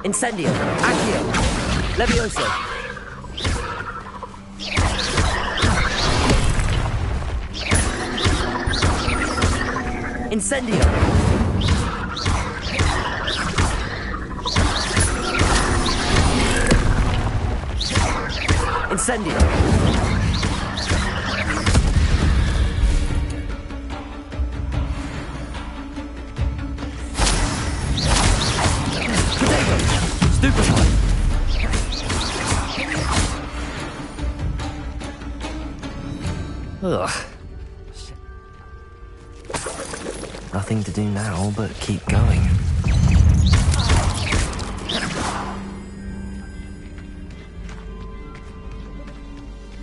Incendio. Accio. Levioso. Incendio. Incendio. Potato. Stupefy. Ugh. Shit. Nothing to do now but keep going.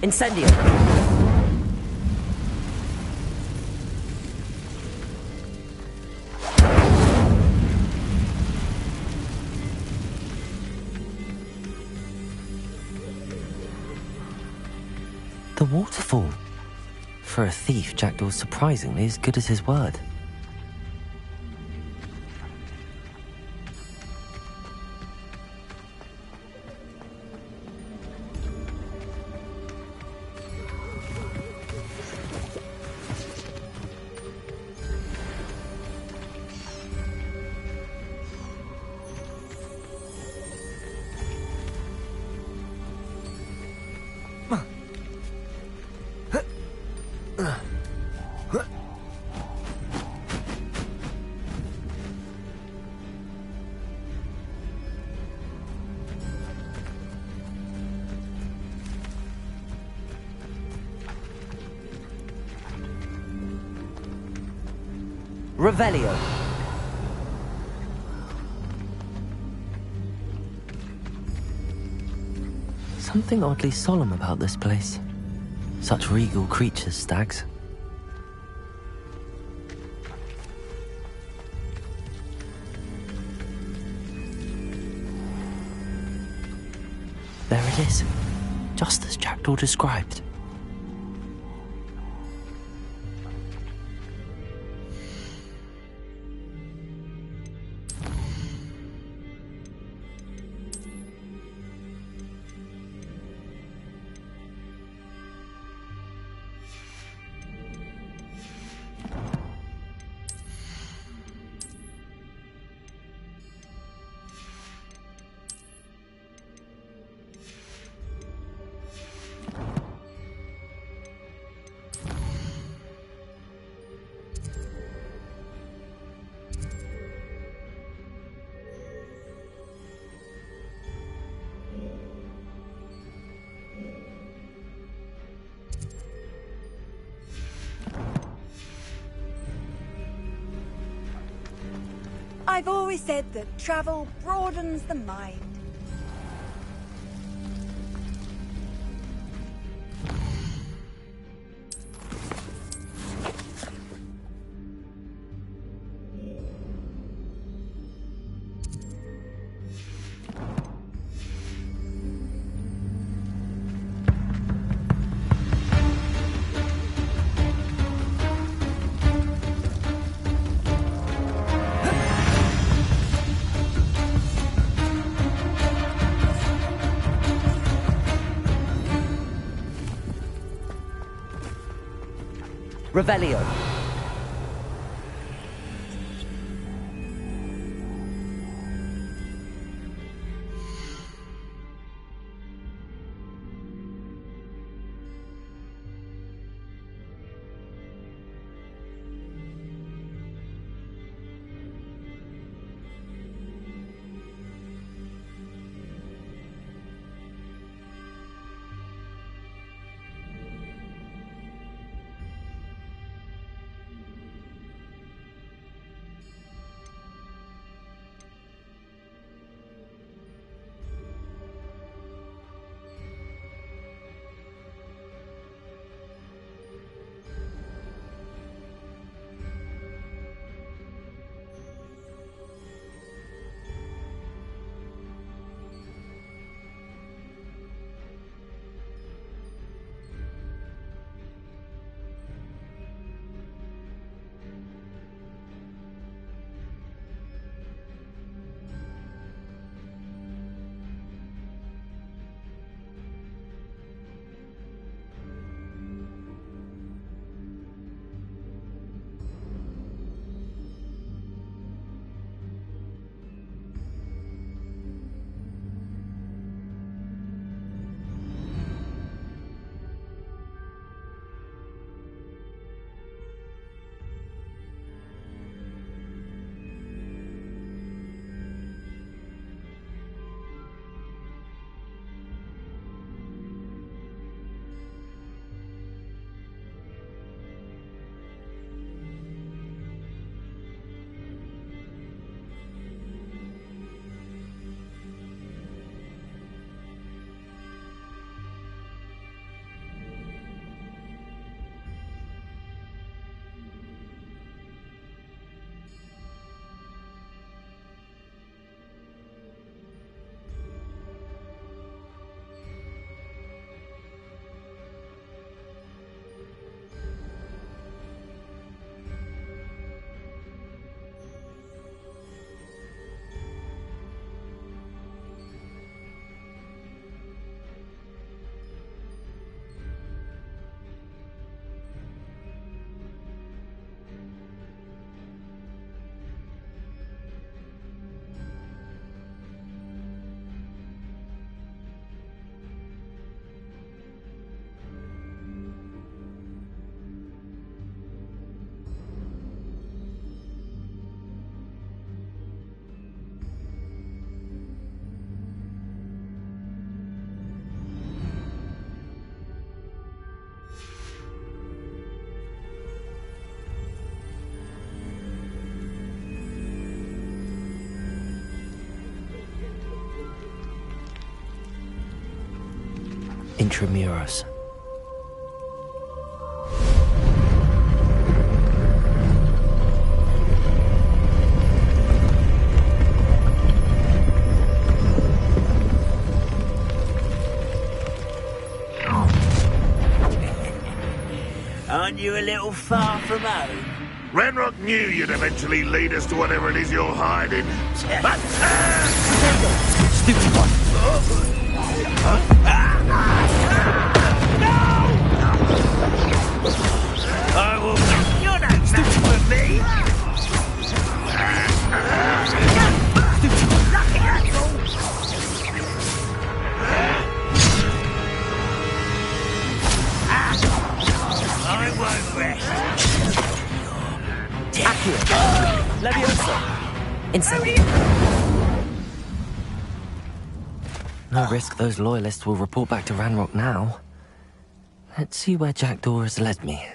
Incendio. The waterfall. For a thief, Jackdaw's surprisingly as good as his word. Revelio. Something oddly solemn about this place. Such regal creatures, stags. There it is, just as Jackdaw described. I've always said that travel broadens the mind. Revelio. intramuros. Aren't you a little far from home? Ranrock knew you'd eventually lead us to whatever it is you're hiding. Stupid one! I will. You're no match for me! Lucky that's all! I won't rest. Accio! Leviosa! Incendio! No risk those loyalists will report back to Ranrock now. Let's see where Jackdaw has led me.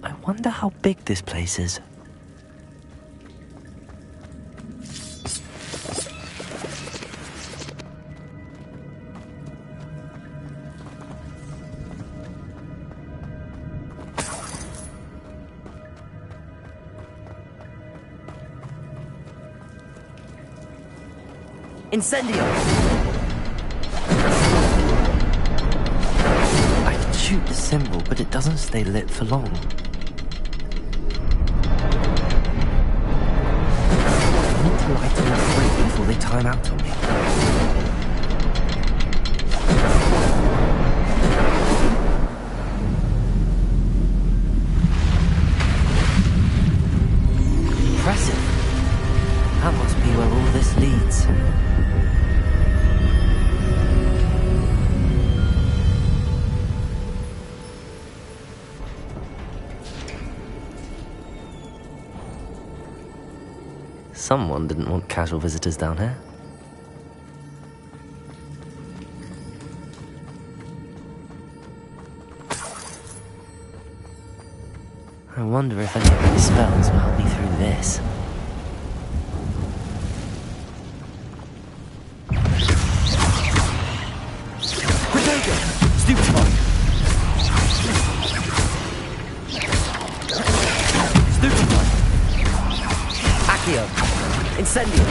I wonder how big this place is. Incendio! I can shoot the symbol, but it doesn't stay lit for long. I need to light enough quick before they time out on me. Impressive. That must be where all this leads. Someone didn't want casual visitors down here. I wonder if any of these spells will help me through this. Stupefy! Stupefy! Accio! Incendio!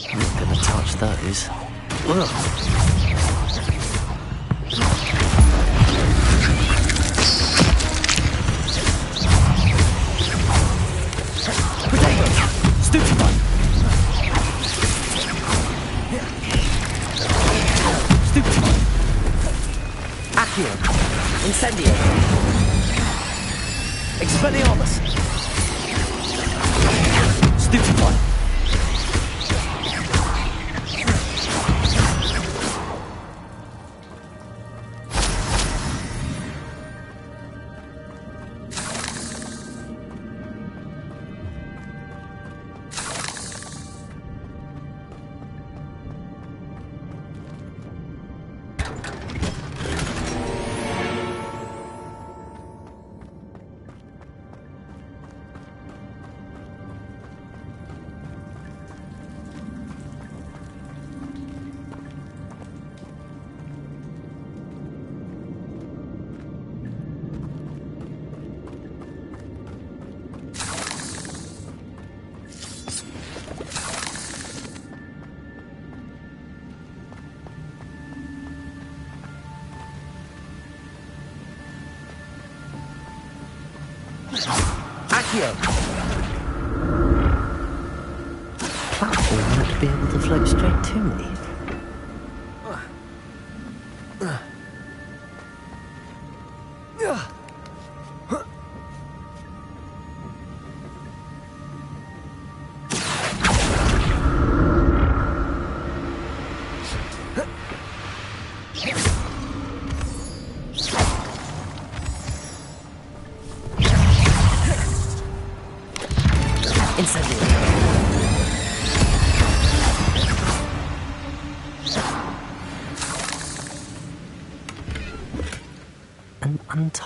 I'm not gonna touch those. Ugh. Stupefy! Stupefy! Accio! Incendio! Expelliarmus! Stupefy! Accio! Platform might be able to float straight to me.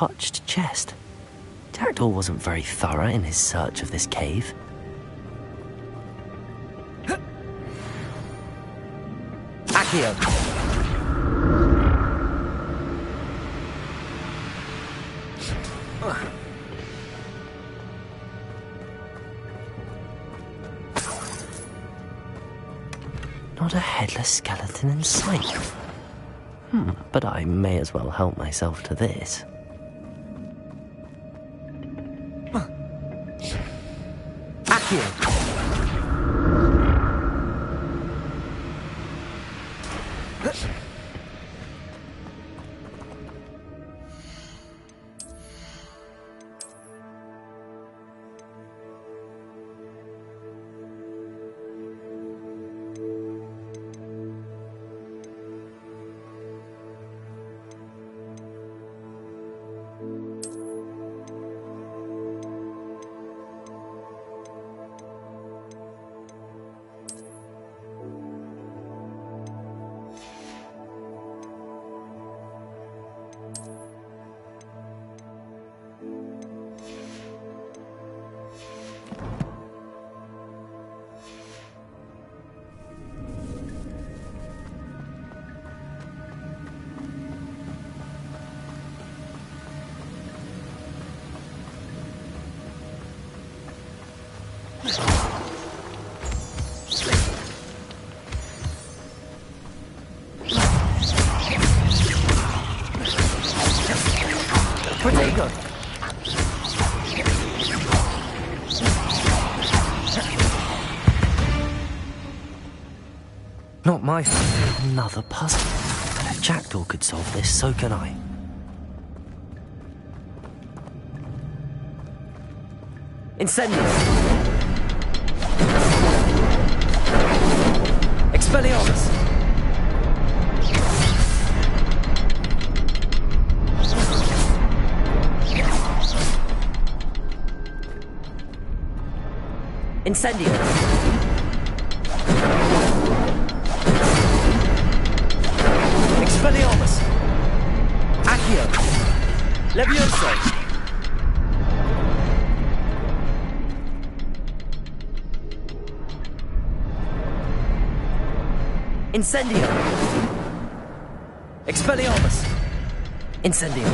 untouched chest. Jackdaw wasn't very thorough in his search of this cave. Accio! Not a headless skeleton in sight. But I may as well help myself to this. Accio! Protego! Not my fault. Another puzzle. But if Jackdaw could solve this, so can I. Incendio! Expelliarmus! Incendio! Expelliarmus! Accio! Levioso! Incendio! Expelliarmus! Incendio!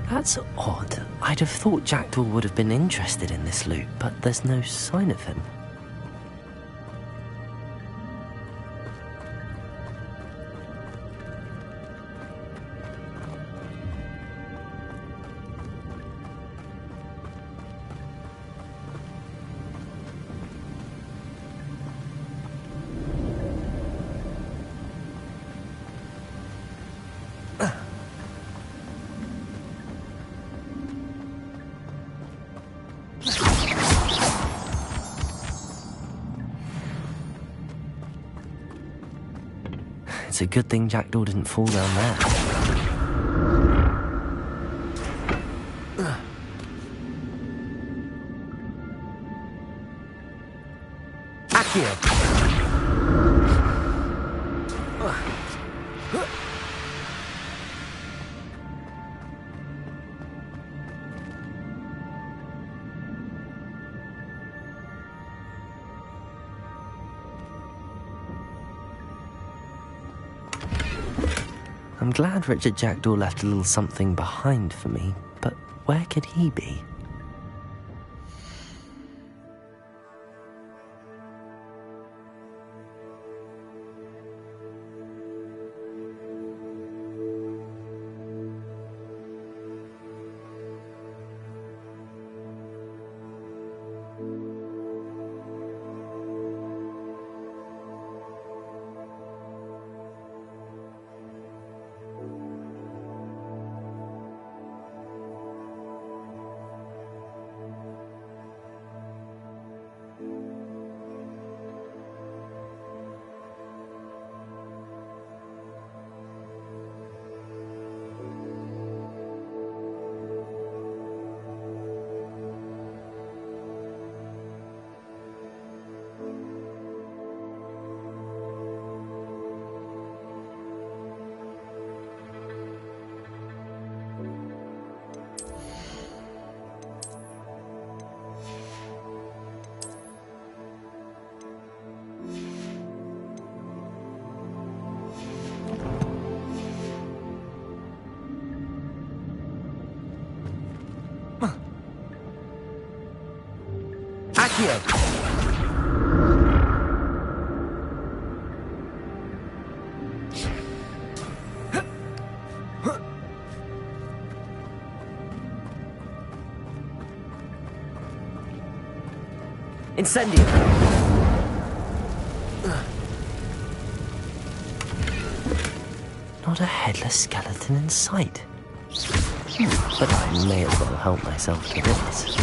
That's odd. I'd have thought Jackdaw would have been interested in this loot, but there's no sign of him. It's a good thing Jackdaw didn't fall down there. Accio! I'm glad Richard Jackdaw left a little something behind for me, but where could he be? Accio! Incendio! Not a headless skeleton in sight. But I may as well help myself to this.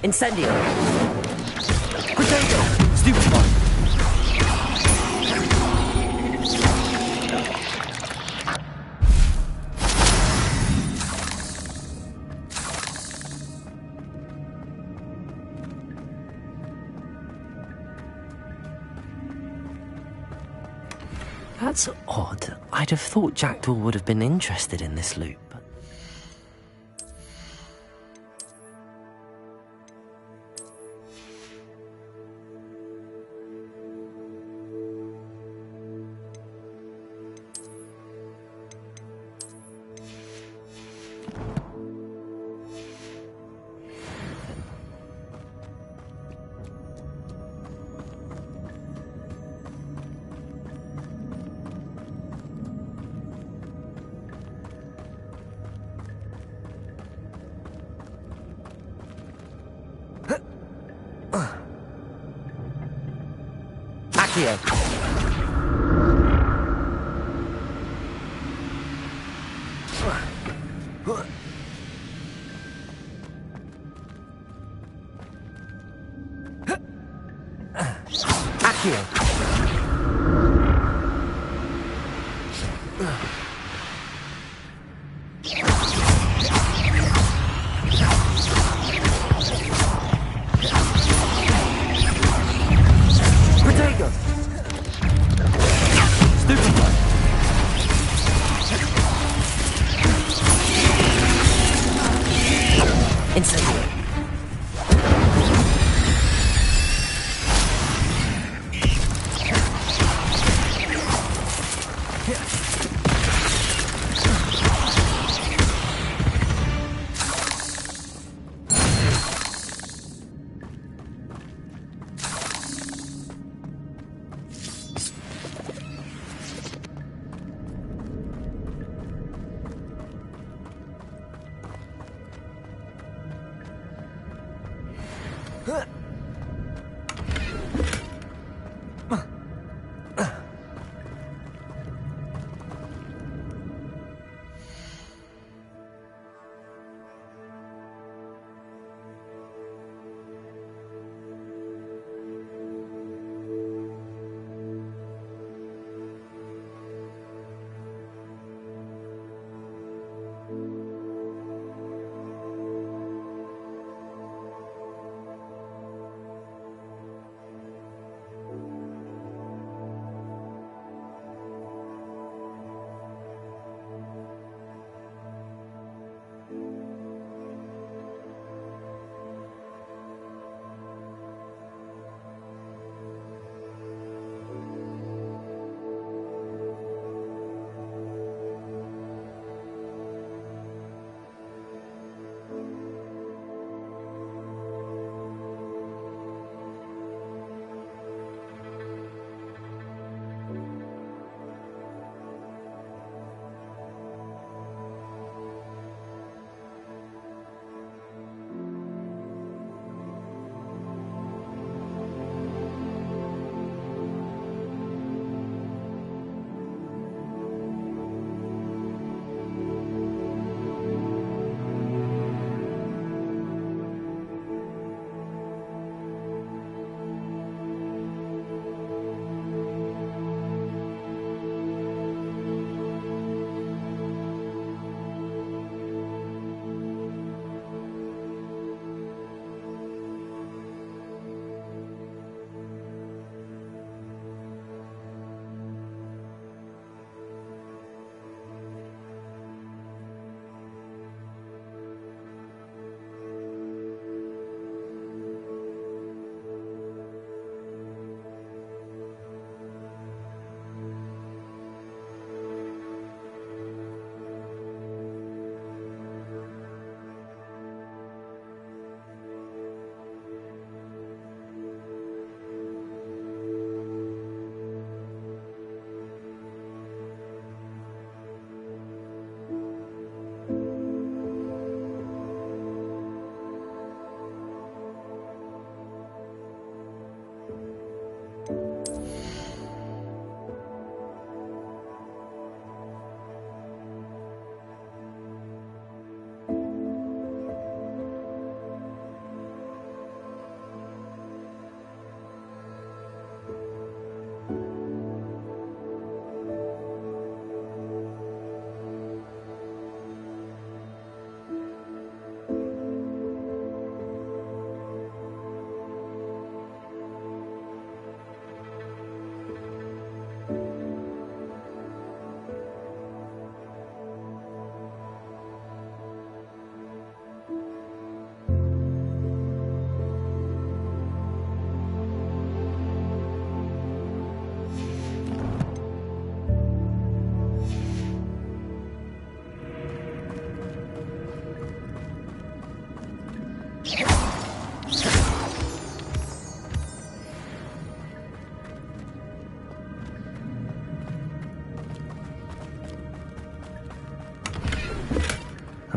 Incendio! Potato! Stupid one! That's odd. I'd have thought Jackdaw would have been interested in this loop. Accio! Accio!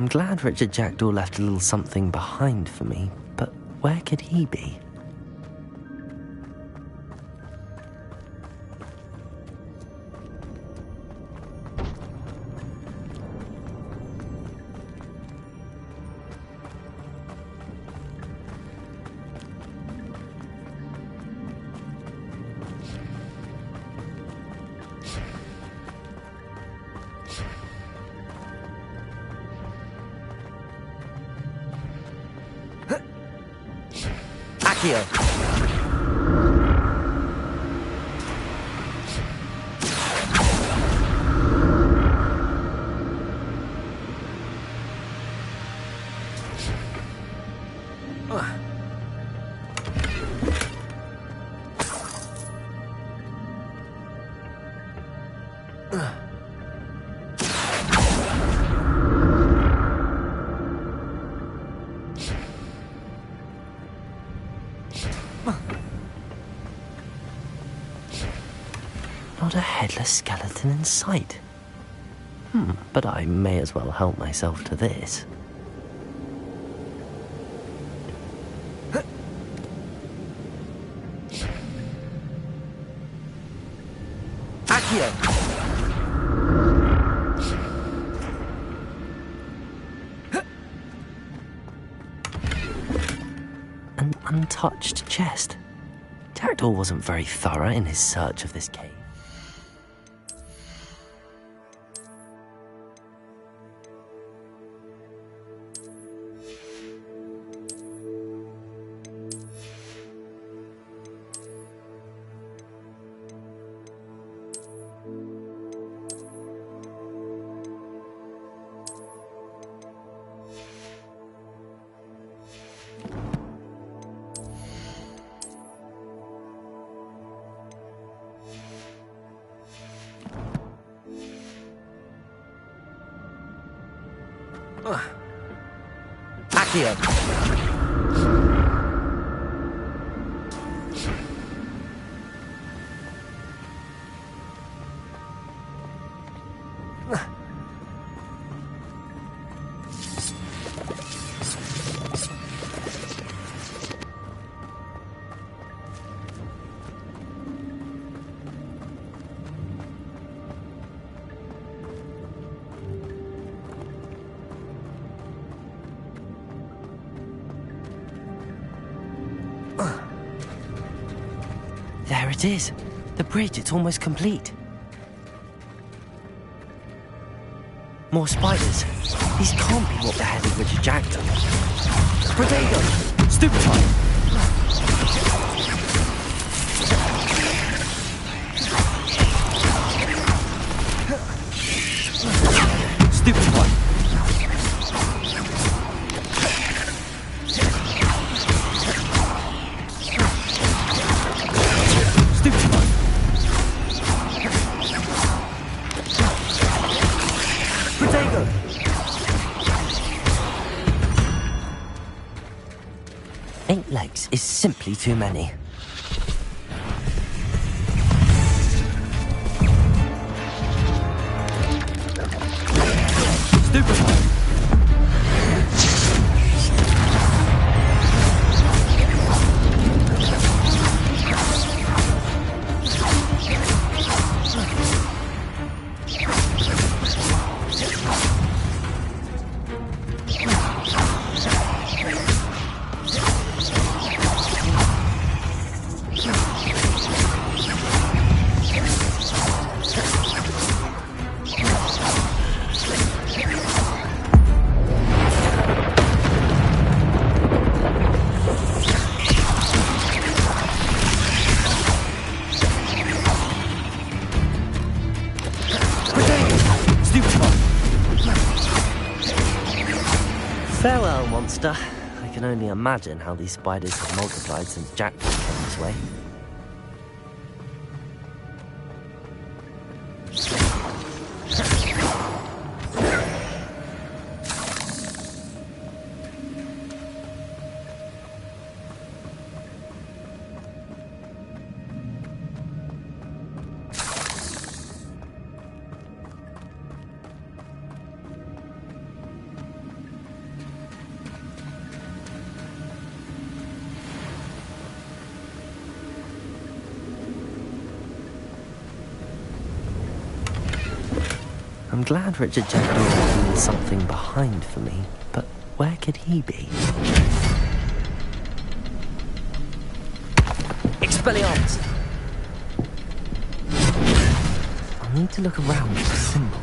I'm glad Richard Jackdaw left a little something behind for me, but where could he be? Accio! Not a headless skeleton in sight. But I may as well help myself to this. Accio! An untouched chest. Jackdaw wasn't very thorough in his search of this cave. Accio! There it is. The bridge, it's almost complete. More spiders. These can't be what beheaded Richard Jackdaw. Protego! Stupefy! Stupefy! Eight legs is simply too many. Stupefy! Farewell, monster. I can only imagine how these spiders have multiplied since Jackdaw came this way. I'm glad Richard Jackdaw would leave something behind for me, but where could he be? Expelliarmus! I'll need to look around for a symbol.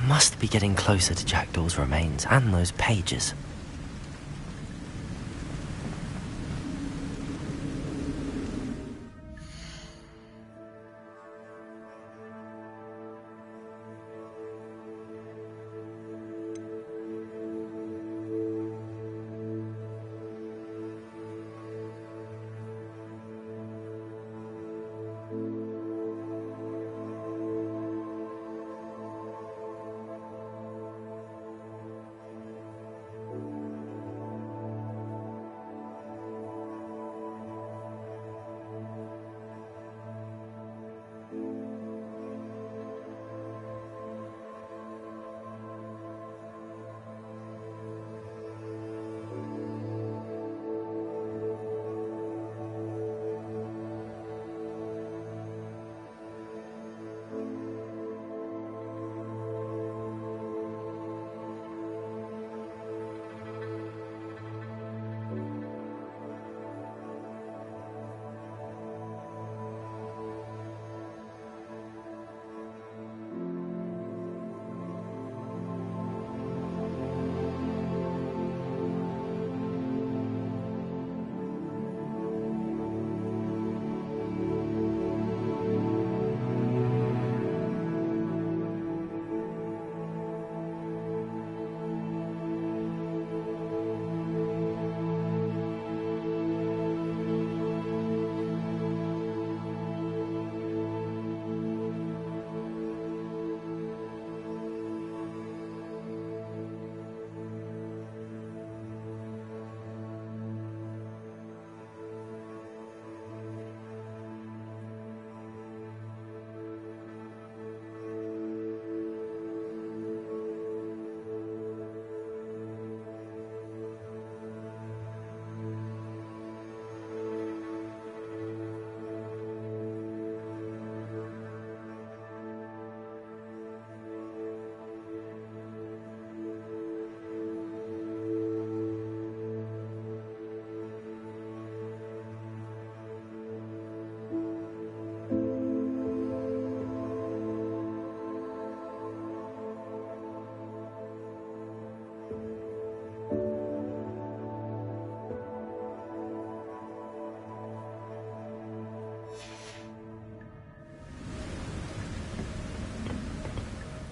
Must be getting closer to Jackdaw's remains and those pages.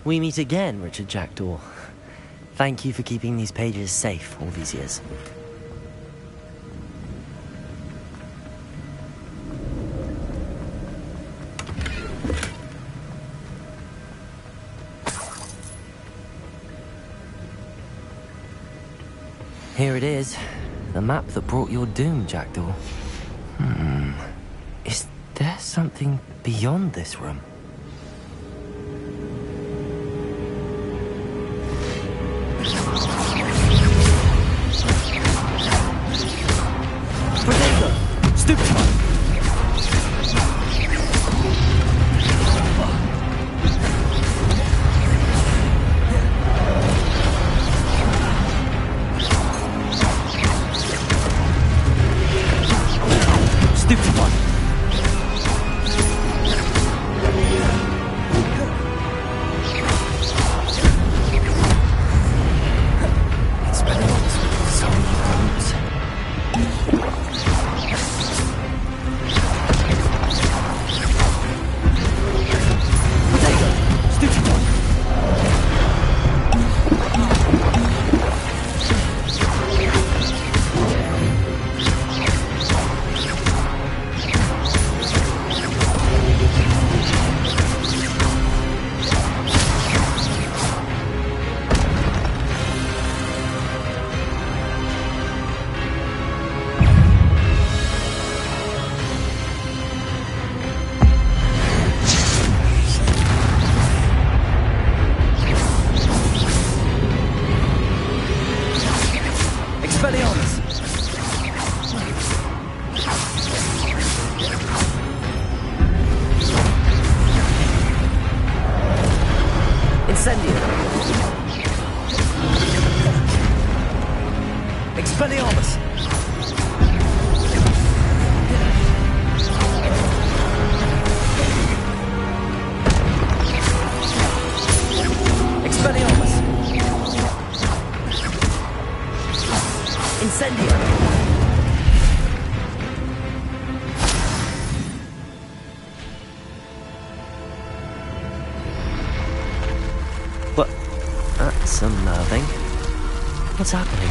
We meet again, Richard Jackdaw. Thank you for keeping these pages safe all these years. Here it is. The map that brought your doom, Jackdaw. Is there something beyond this room? Incendio! Expelliarmus! Expelliarmus! Incendio! What? That's unnerving. What's happening?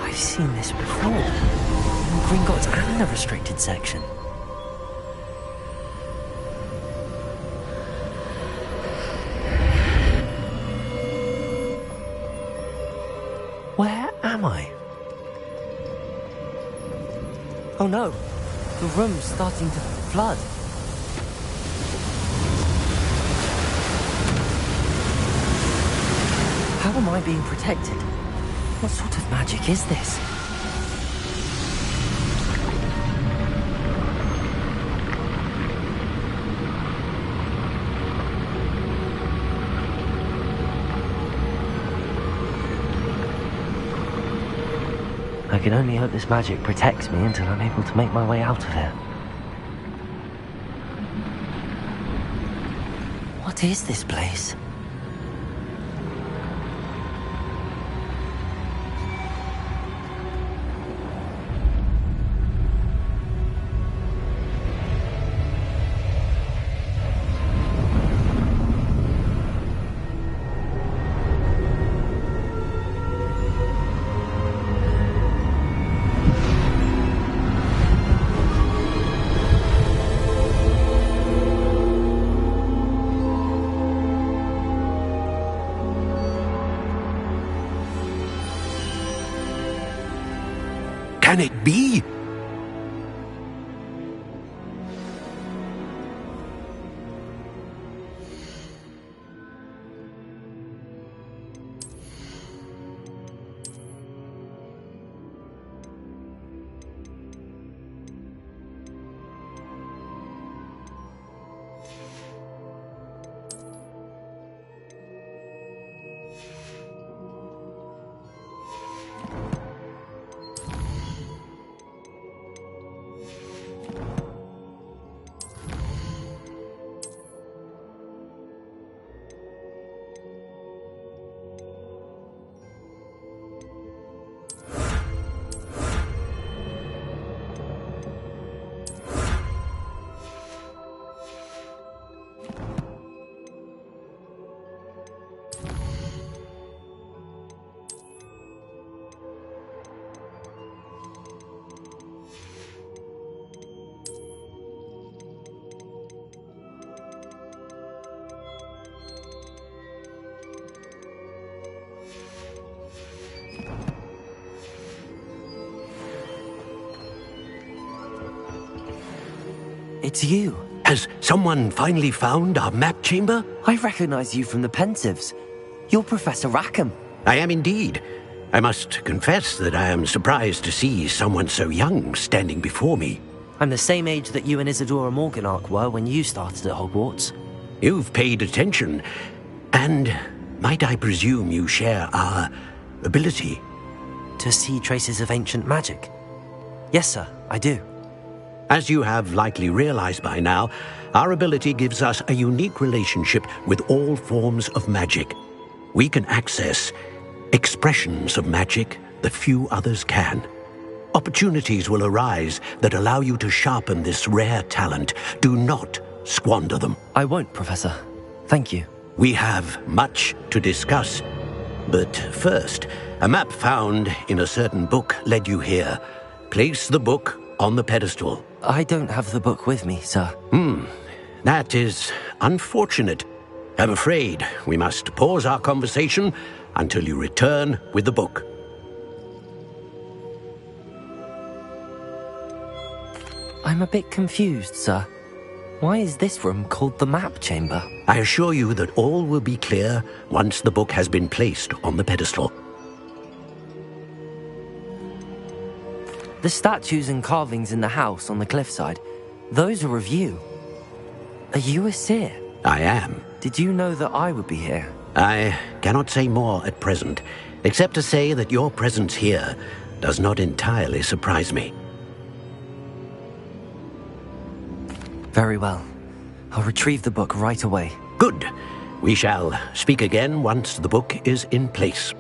I've seen this before. In Gringotts and the restricted section. Where am I? Oh no, the room's starting to flood. How am I being protected? What sort of magic is this? I can only hope this magic protects me until I'm able to make my way out of here. What is this place? Can it be? It's you. Has someone finally found our map chamber? I recognize you from the Pensives. You're Professor Rackham. I am indeed. I must confess that I am surprised to see someone so young standing before me. I'm the same age that you and Isadora Morganach were when you started at Hogwarts. You've paid attention, and might I presume you share our ability? To see traces of ancient magic? Yes, sir, I do. As you have likely realized by now, our ability gives us a unique relationship with all forms of magic. We can access expressions of magic that few others can. Opportunities will arise that allow you to sharpen this rare talent. Do not squander them. I won't, Professor. Thank you. We have much to discuss. But first, a map found in a certain book led you here. Place the book on the pedestal. I don't have the book with me, sir. That is unfortunate. I'm afraid we must pause our conversation until you return with the book. I'm a bit confused, sir. Why is this room called the map chamber? I assure you that all will be clear once the book has been placed on the pedestal. The statues and carvings in the house on the cliffside, those are of you. Are you a seer? I am. Did you know that I would be here? I cannot say more at present, except to say that your presence here does not entirely surprise me. Very well. I'll retrieve the book right away. Good. We shall speak again once the book is in place.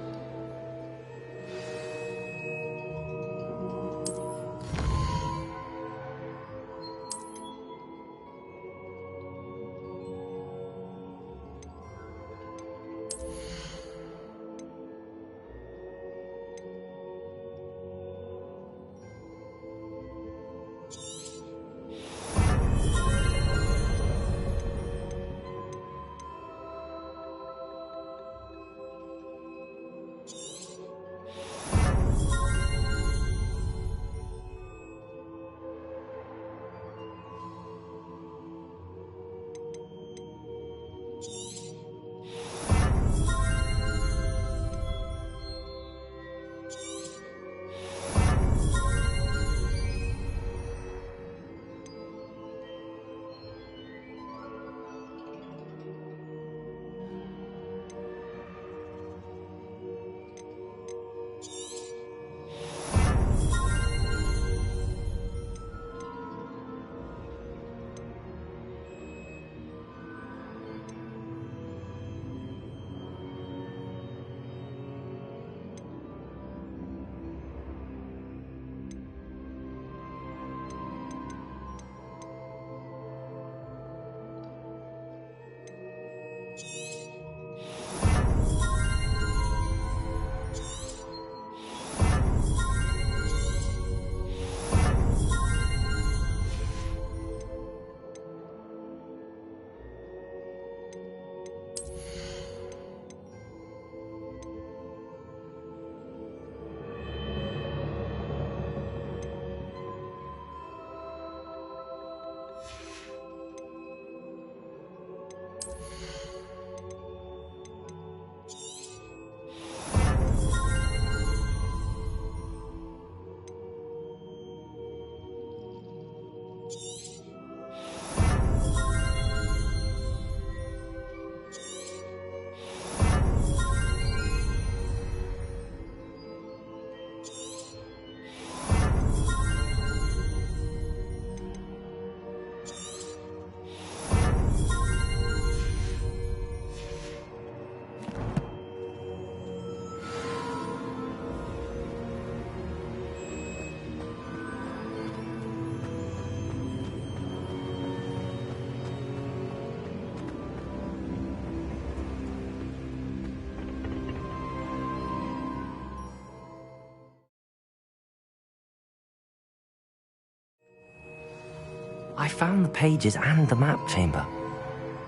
I found the pages and the map chamber.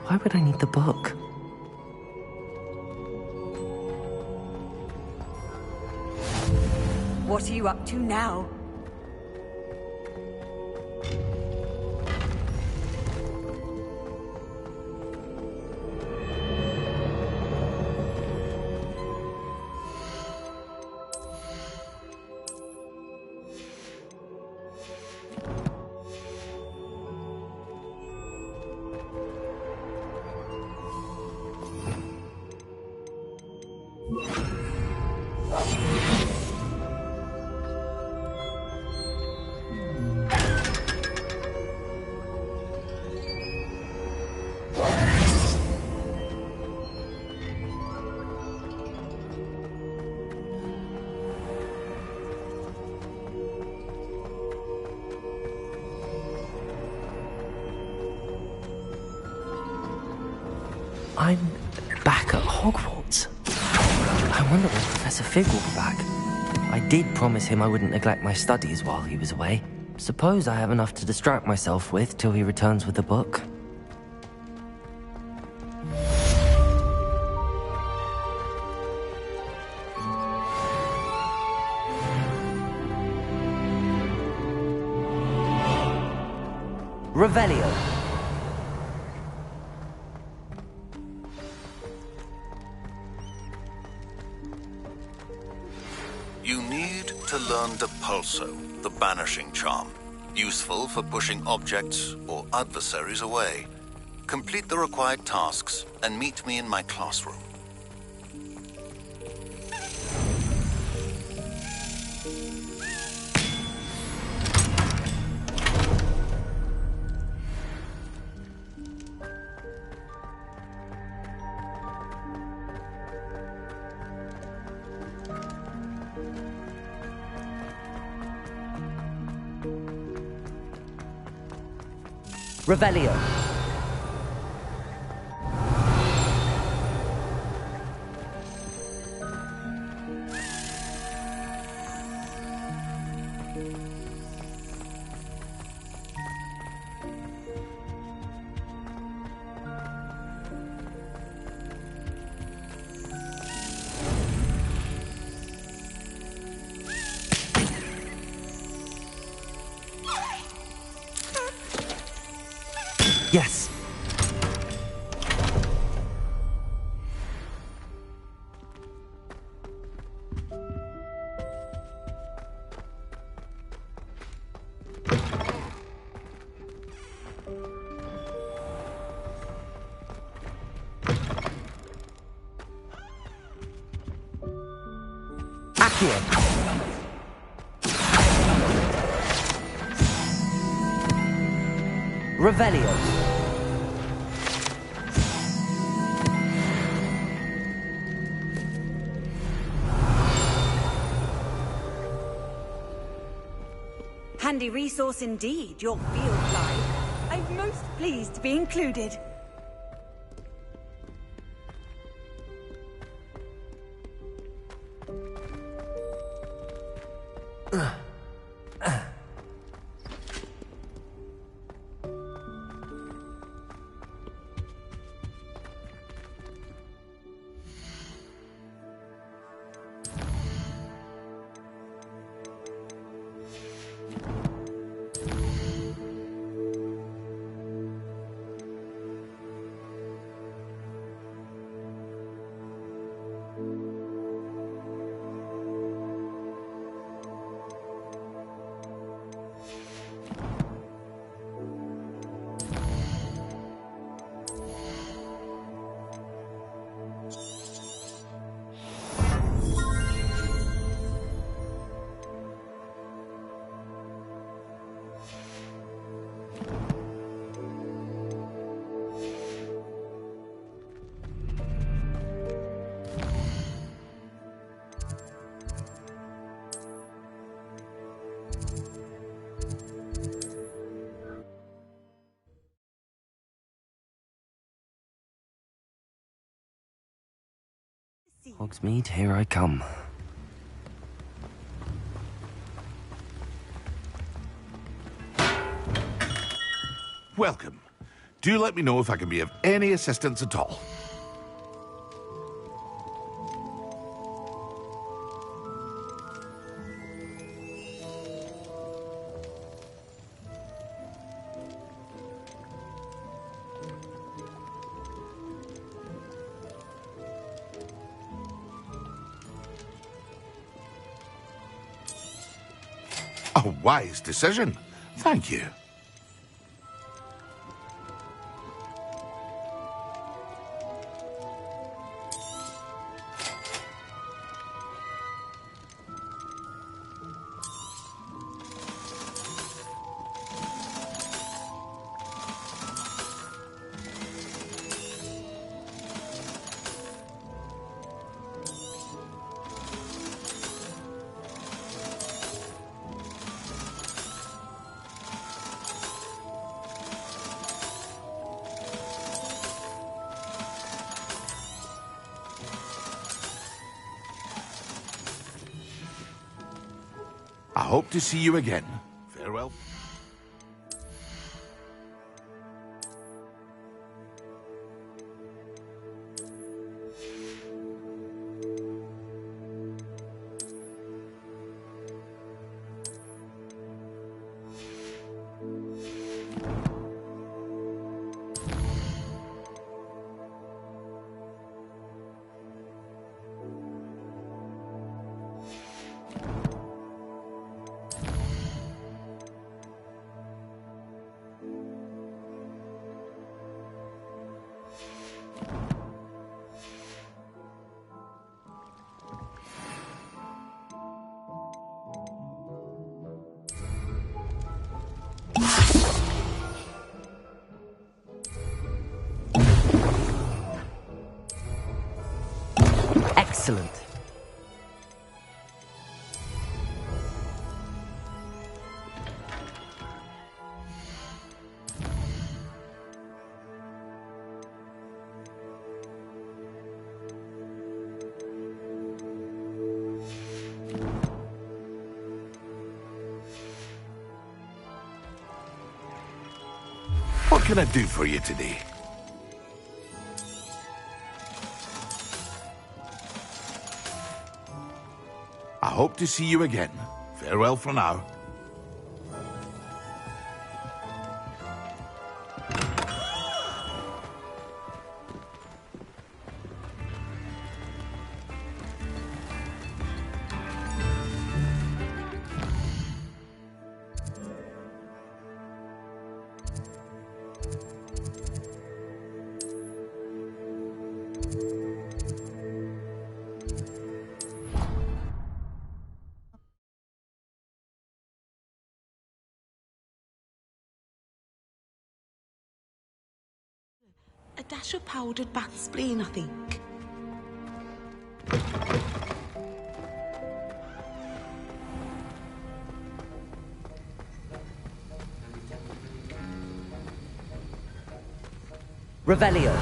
Why would I need the book? What are you up to now? I'm back at Hogwarts. I wonder when Professor Fig will be back. I did promise him I wouldn't neglect my studies while he was away. Suppose I have enough to distract myself with till he returns with the book. Revelio. You need to learn the pulso. the Banishing Charm, useful for pushing objects or adversaries away. Complete the required tasks and meet me in my classroom. Revelio. Yes. Accio. Revelio. Handy resource indeed, your field guide. I'm most pleased to be included. Hogsmeade, here I come. Welcome. Do let me know if I can be of any assistance at all. A wise decision. Thank you. I hope to see you again. Farewell. Excellent. What can I do for you today? I hope to see you again. Farewell for now. A dash of powdered bat spleen, I think. Revelio.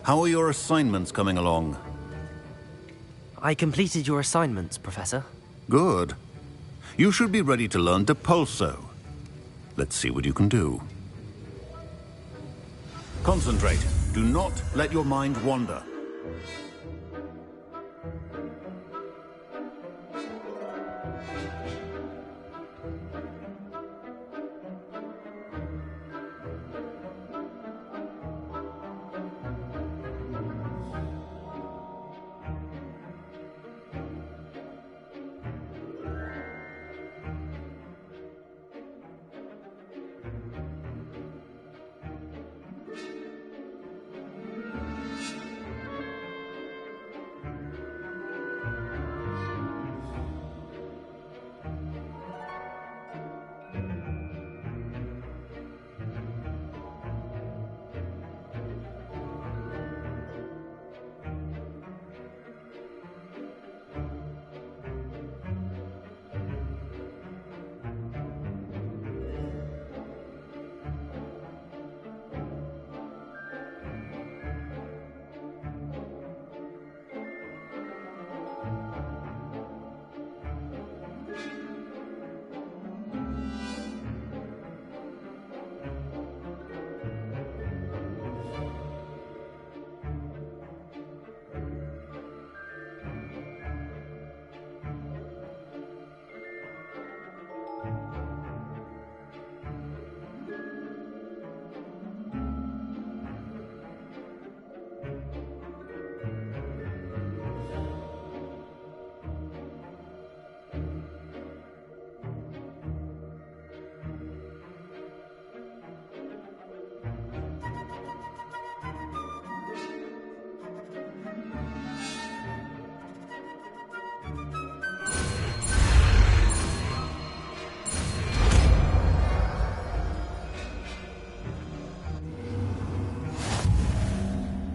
How are your assignments coming along? I completed your assignments, Professor. Good. You should be ready to learn Depulso. Let's see what you can do. Concentrate. Do not let your mind wander.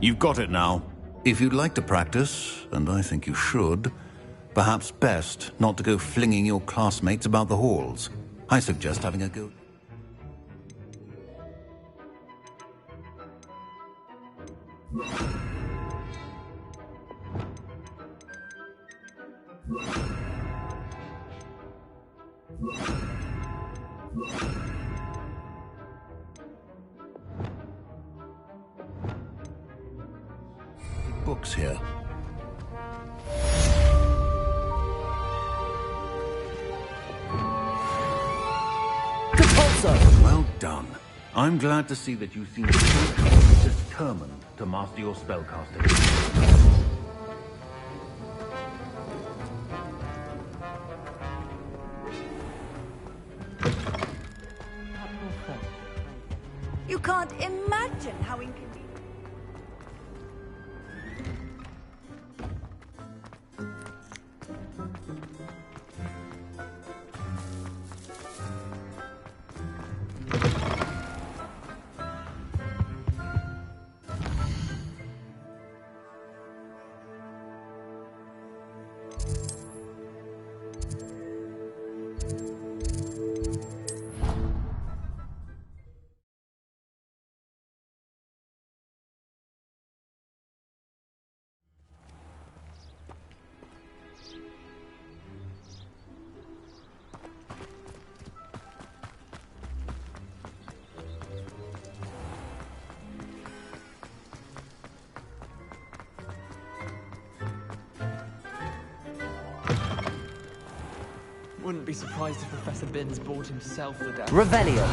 You've got it now. If you'd like to practice, and I think you should, perhaps best not to go flinging your classmates about the halls. I suggest having a go. Books here. Well done. I'm glad to see that you seem so determined to master your spellcasting. You can't imagine how inconvenient. Wouldn't be surprised if Professor Binns bought himself the death. Revelio.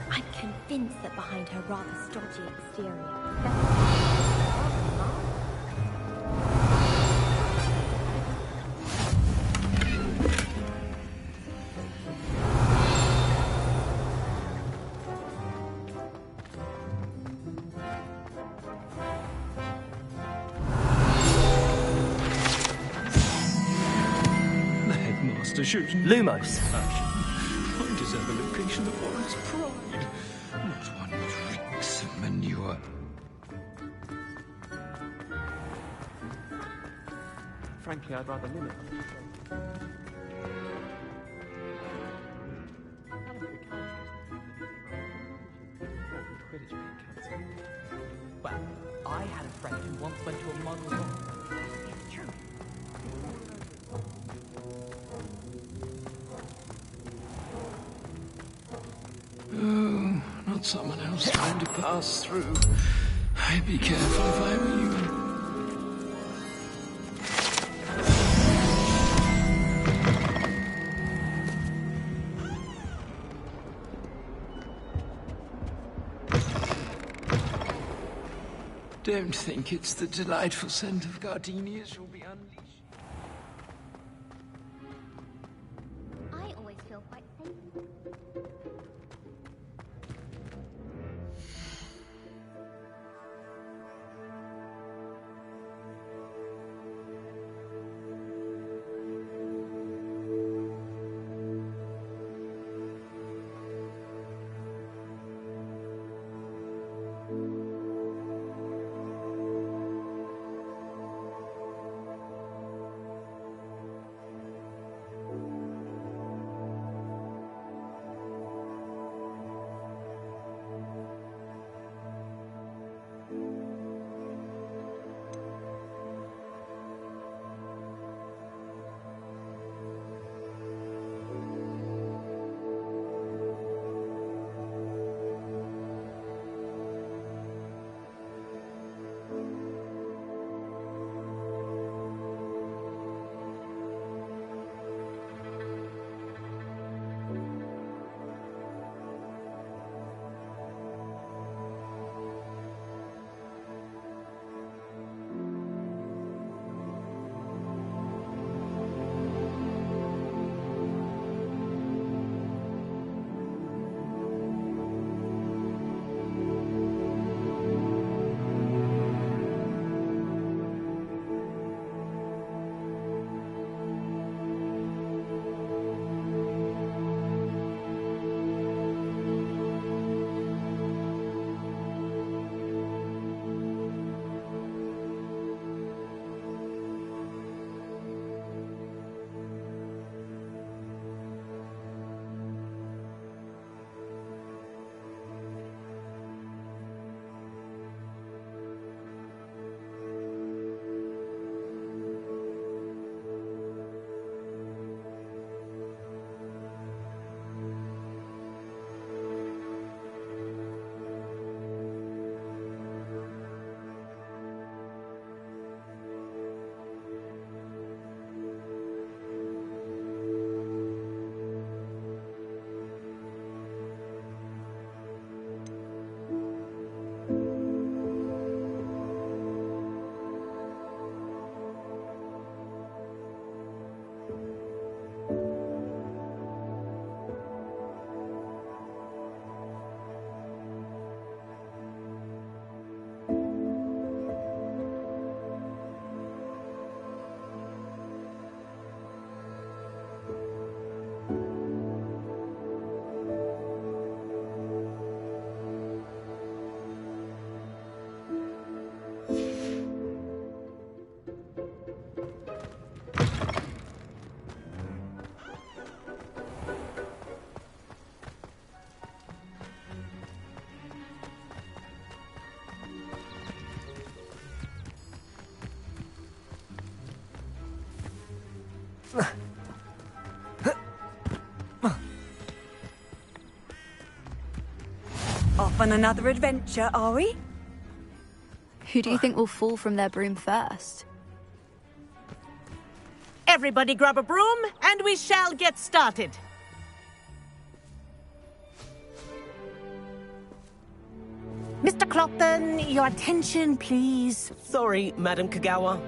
I'm convinced that behind her rather stodgy exterior, Lumos. I deserve a location of one's pride, not one that reeks of manure. Frankly, I'd rather limit. Well, I had a friend who once went to a model. It's true. Oh, not someone else trying to pass through. I'd be careful if I were you. Don't think it's the delightful scent of gardenias you'll be unleashed. I always feel quite safe. Off on another adventure, are we? Who do you think will fall from their broom first? Everybody grab a broom, and we shall get started. Mr. Clopton, your attention, please. Sorry, Madam Kagawa.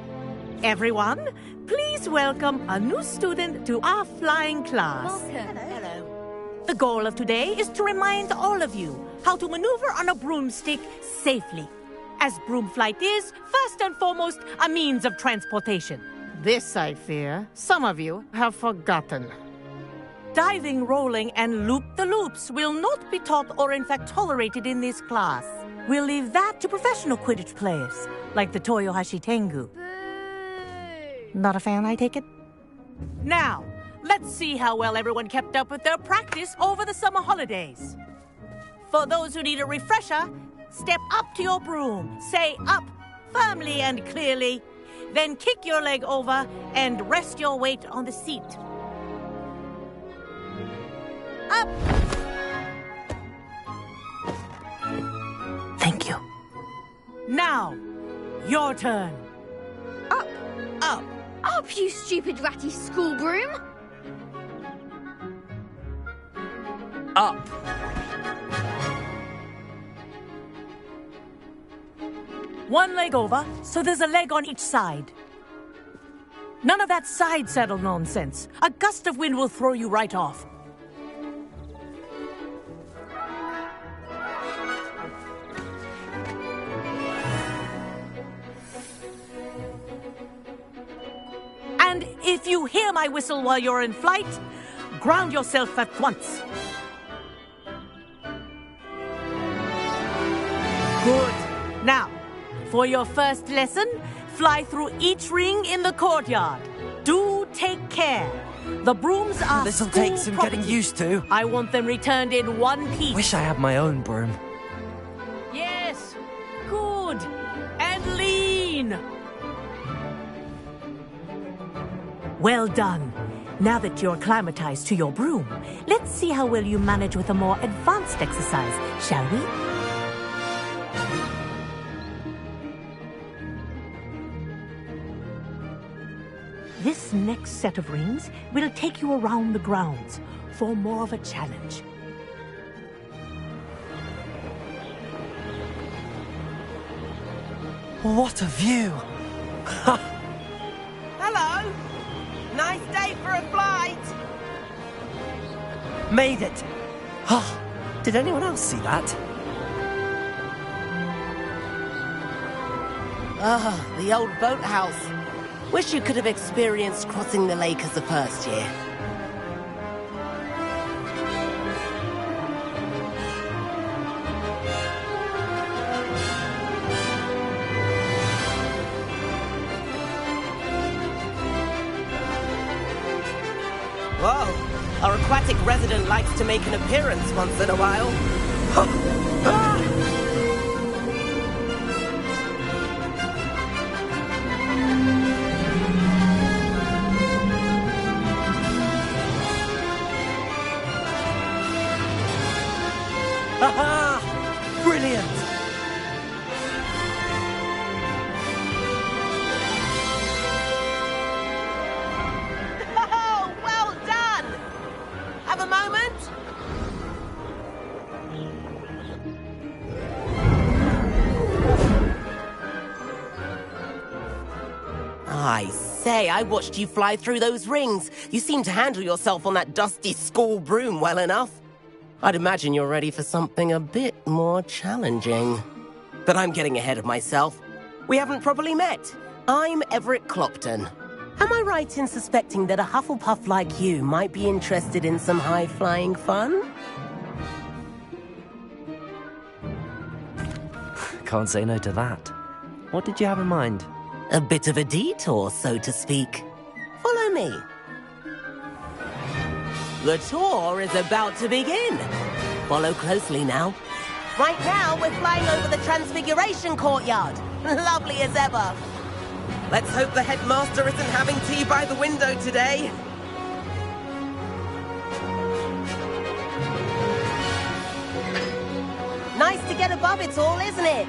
Everyone, please welcome a new student to our flying class. Welcome. Hello. The goal of today is to remind all of you how to maneuver on a broomstick safely, as broom flight is, first and foremost, a means of transportation. This, I fear, some of you have forgotten. Diving, rolling, and loop-the-loops will not be taught or in fact tolerated in this class. We'll leave that to professional Quidditch players, like the Toyohashi Tengu. Not a fan, I take it? Now, let's see how well everyone kept up with their practice over the summer holidays. For those who need a refresher, step up to your broom, say up firmly and clearly, then kick your leg over and rest your weight on the seat. Up! Thank you. Now, your turn. Up! Up! Up, you stupid ratty school broom! Up! One leg over, so there's a leg on each side. None of that side saddle nonsense. A gust of wind will throw you right off. And if you hear my whistle while you're in flight, ground yourself at once. Good. Now, for your first lesson, fly through each ring in the courtyard. Do take care. The brooms are This'll school take some property. getting used to. I want them returned in one piece. Wish I had my own broom. Yes. Good. And lean. Well done. Now that you're acclimatized to your broom, let's see how well you manage with a more advanced exercise, shall we? This next set of rings will take you around the grounds for more of a challenge. What a view! Hello! Nice day for a flight! Made it! Oh, did anyone else see that? Ah, the old boathouse. Wish you could have experienced crossing the lake as the first year. Whoa, our aquatic resident likes to make an appearance once in a while. Aha! Brilliant! Oh, well done! Have a moment? I say, I watched you fly through those rings. You seem to handle yourself on that dusty school broom well enough. I'd imagine you're ready for something a bit more challenging. But I'm getting ahead of myself. We haven't properly met. I'm Everett Clopton. Am I right in suspecting that a Hufflepuff like you might be interested in some high-flying fun? Can't say no to that. What did you have in mind? A bit of a detour, so to speak. Follow me. The tour is about to begin. Follow closely now. Right now, we're flying over the Transfiguration Courtyard. Lovely as ever. Let's hope the headmaster isn't having tea by the window today. Nice to get above it all, isn't it?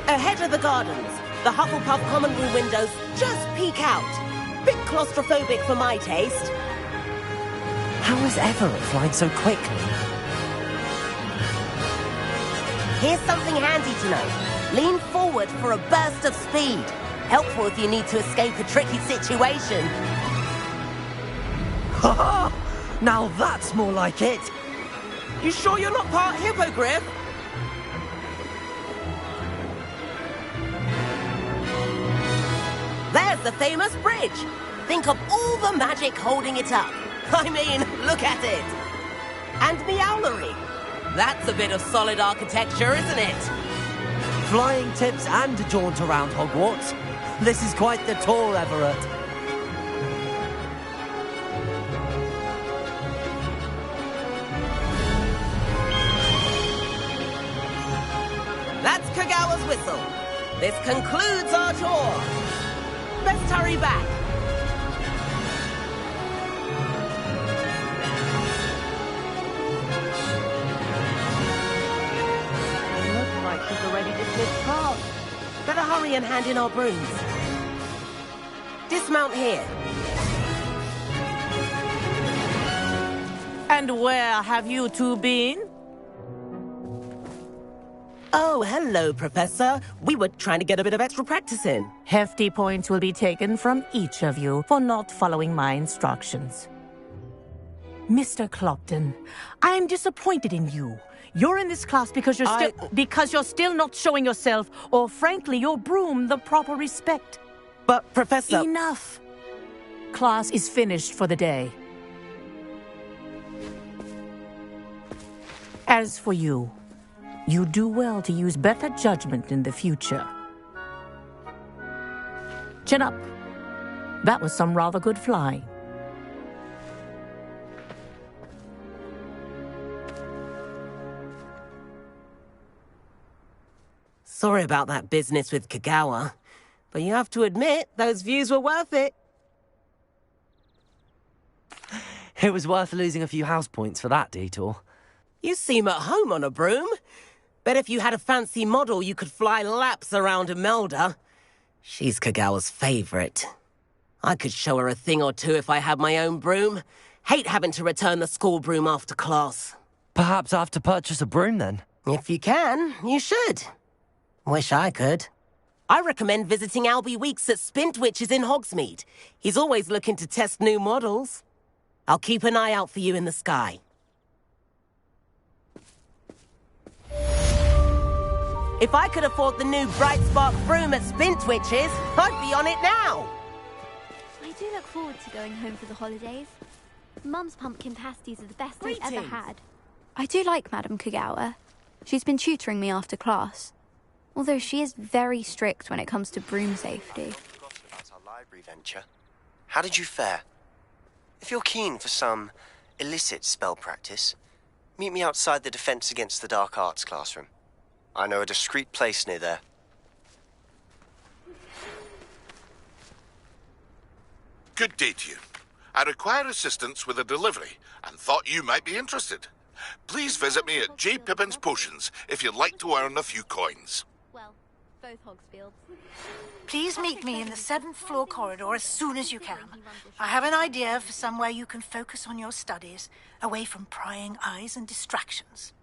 Ahead of the gardens, the Hufflepuff common room windows just peek out. Bit claustrophobic for my taste. How is Everett flying so quickly? Here's something handy to know. Lean forward for a burst of speed. Helpful if you need to escape a tricky situation. Ha! Now that's more like it! You sure you're not part hippogriff? There's the famous bridge. Think of all the magic holding it up. I mean, look at it. And Meowlery. That's a bit of solid architecture, isn't it? Flying tips and a jaunt around Hogwarts. This is quite the tour, Everett. That's Kagawa's whistle. This concludes our tour. Let's hurry back. Looks like she's already dismissed class. Better hurry and hand in our brooms. Dismount here. And where have you two been? Oh, hello, Professor. We were trying to get a bit of extra practice in. Hefty points will be taken from each of you for not following my instructions. Mr. Clopton, I am disappointed in you. You're in this class because you're still not showing yourself, or frankly, your broom, the proper respect. But, Professor... Enough. Class is finished for the day. As for you, you do well to use better judgment in the future. Chin up. That was some rather good flying. Sorry about that business with Kagawa, but you have to admit, those views were worth it. It was worth losing a few house points for that detour. You seem at home on a broom. Bet if you had a fancy model, you could fly laps around Imelda. She's Kagawa's favorite. I could show her a thing or two if I had my own broom. Hate having to return the school broom after class. Perhaps I have to purchase a broom then? If you can, you should. Wish I could. I recommend visiting Albie Weeks at Spintwitches in Hogsmeade. He's always looking to test new models. I'll keep an eye out for you in the sky. If I could afford the new Bright Spark broom at Spintwitches, I'd be on it now. I do look forward to going home for the holidays. Mum's pumpkin pasties are the best I've ever had. I do like Madame Kagawa. She's been tutoring me after class. Although she is very strict when it comes to broom safety. Forgotten about our library venture. How did you fare? If you're keen for some illicit spell practice, meet me outside the Defense Against the Dark Arts classroom. I know a discreet place near there. Good day to you. I require assistance with a delivery and thought you might be interested. Please visit me at J. Pippin's Potions if you'd like to earn a few coins. Well, both Hogsfields. Please meet me in the 7th floor corridor as soon as you can. I have an idea for somewhere you can focus on your studies, away from prying eyes and distractions.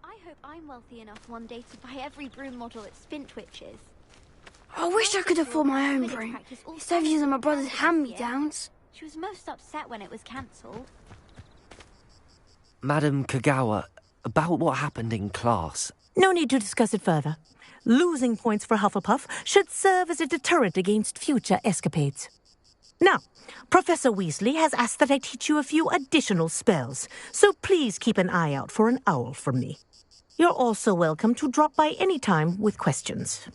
I hope I'm wealthy enough one day to buy every broom model at Spintwitches. I wish I could afford my own broom, instead of using my brother's hand-me-downs. She was most upset when it was cancelled. Madam Kagawa, about what happened in class. No need to discuss it further. Losing points for Hufflepuff should serve as a deterrent against future escapades. Now, Professor Weasley has asked that I teach you a few additional spells, so please keep an eye out for an owl from me. You're also welcome to drop by any time with questions.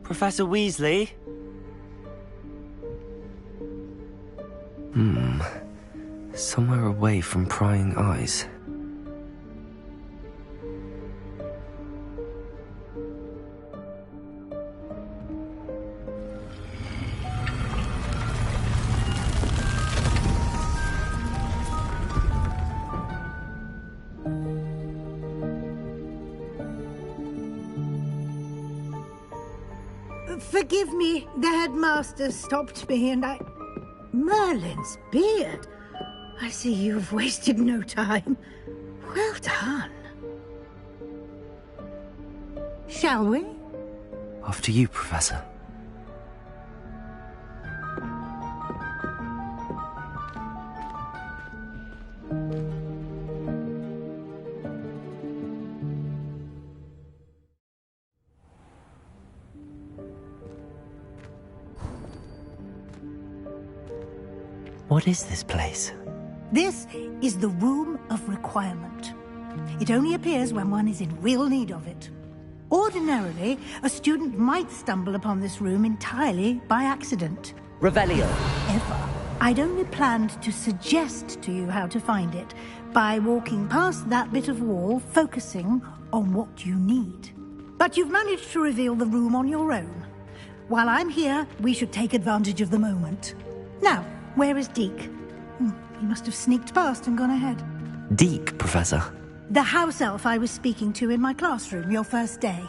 Professor Weasley? Somewhere away from prying eyes. Forgive me, the headmaster stopped me and I... Merlin's beard. I see you've wasted no time. Well done. Shall we? After you, Professor. What is this place? This is the Room of Requirement. It only appears when one is in real need of it. Ordinarily, a student might stumble upon this room entirely by accident. Revelio. However, I'd only planned to suggest to you how to find it by walking past that bit of wall, focusing on what you need. But you've managed to reveal the room on your own. While I'm here, we should take advantage of the moment. Now, where is Deke? He must have sneaked past and gone ahead. Deke, Professor. The house elf I was speaking to in my classroom your first day.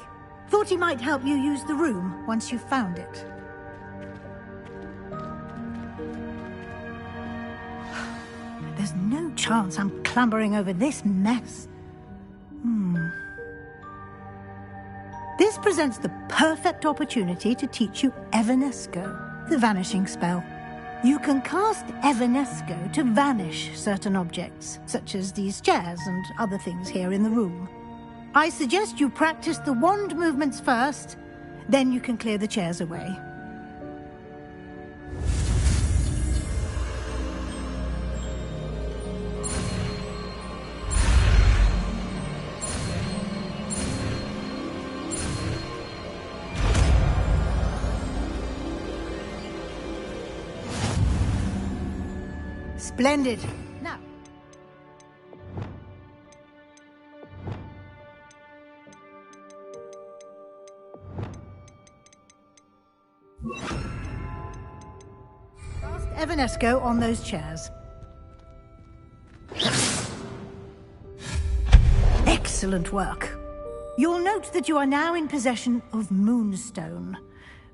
Thought he might help you use the room once you found it. There's no chance I'm clambering over this mess. This presents the perfect opportunity to teach you Evanesco, the vanishing spell. You can cast Evanesco to vanish certain objects, such as these chairs and other things here in the room. I suggest you practice the wand movements first, then you can clear the chairs away. Splendid. Now. Cast Evanesco on those chairs. Excellent work. You'll note that you are now in possession of Moonstone.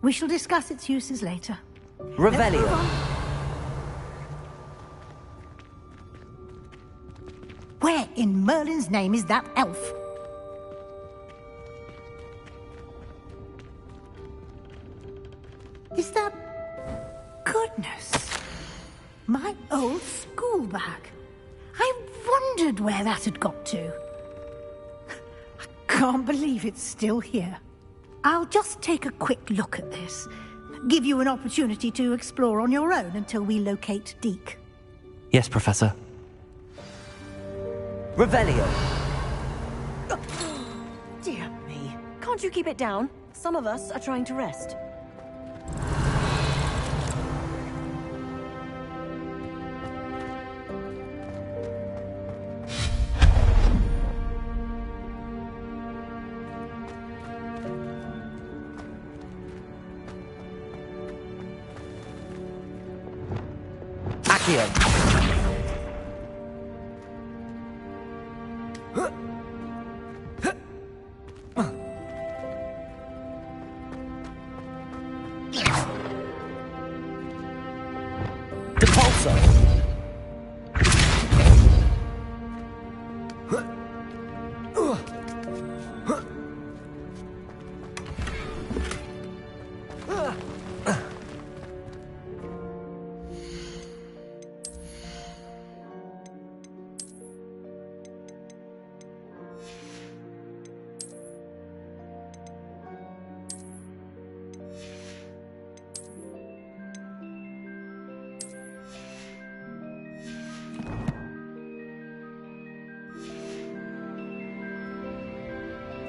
We shall discuss its uses later. Revelio. Where in Merlin's name is that elf? Is that... Goodness. My old school bag. I wondered where that had got to. I can't believe it's still here. I'll just take a quick look at this. Give you an opportunity to explore on your own until we locate Deke. Yes, Professor. Revelio. Dear me. Can't you keep it down? Some of us are trying to rest. Accio.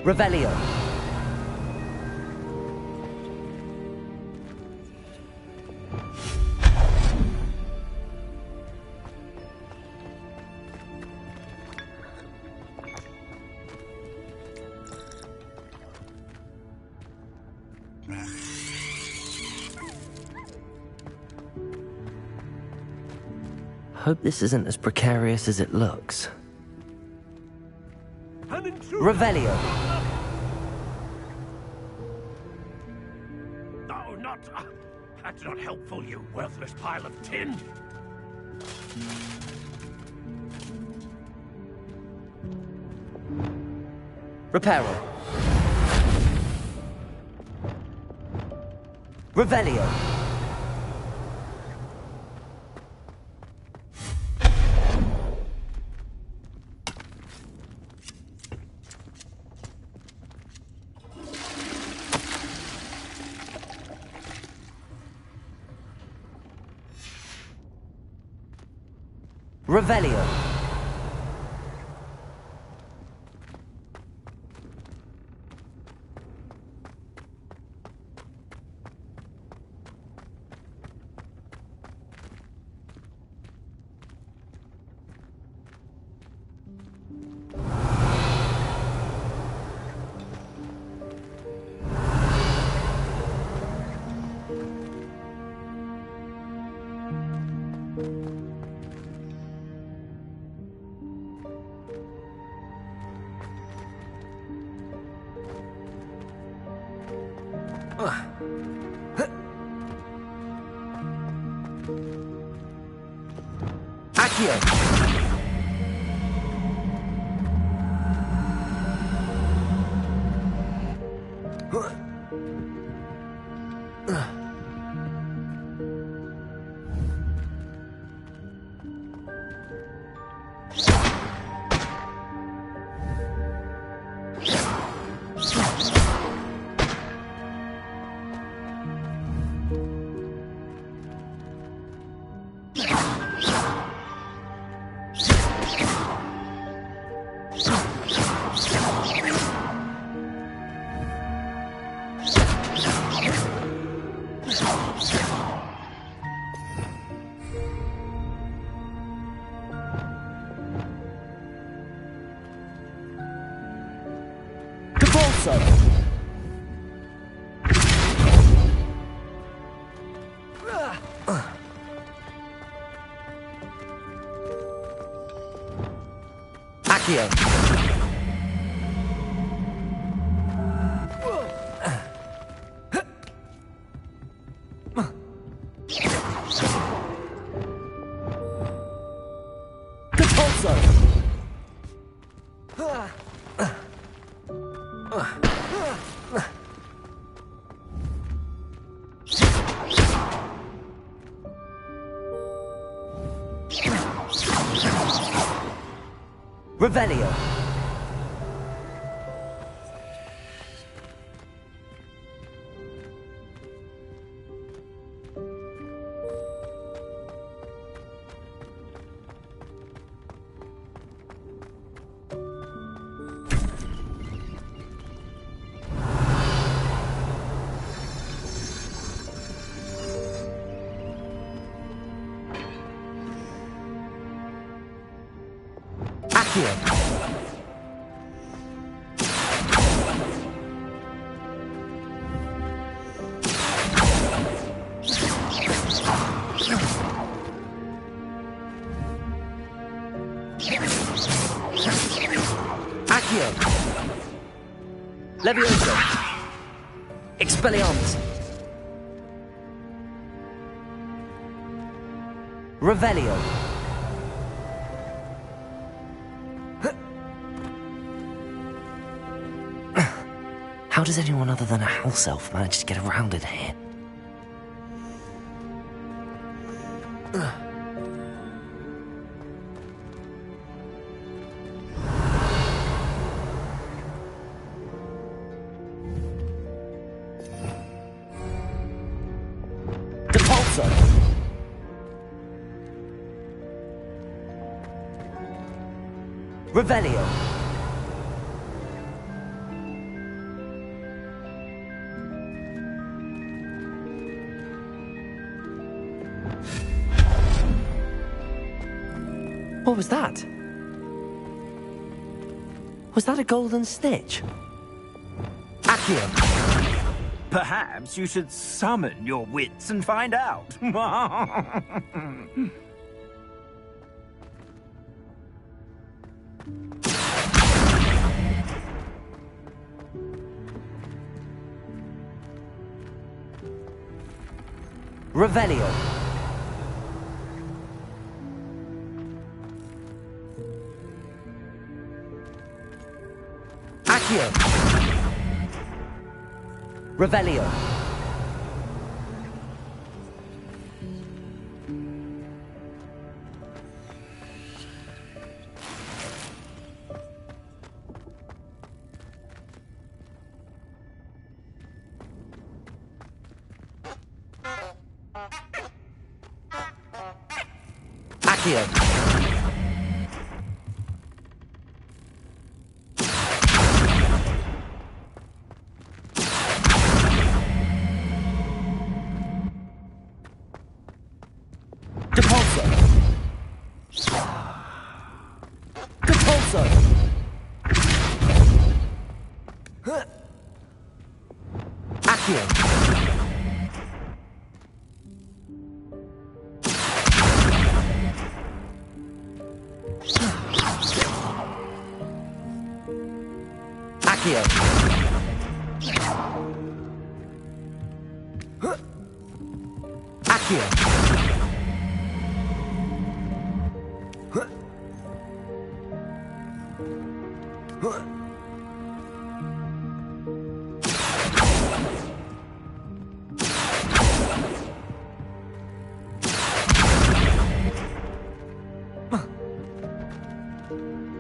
Revelio. Hope this isn't as precarious as it looks. Revelio. No, not... that's not helpful, you worthless pile of tin. Reparo. Revelio. Revelio. Accio. Accio. Revelio. Accio. Accio. Levioso. Expelliarmus. Revelio. How does anyone other than a house elf manage to get around in here? Revelio. What was that? Was that a golden snitch? Accio! Perhaps you should summon your wits and find out. Revelio. Accio. Revelio. Accio. Depulso. Depulso. Accio. Accio. Accio.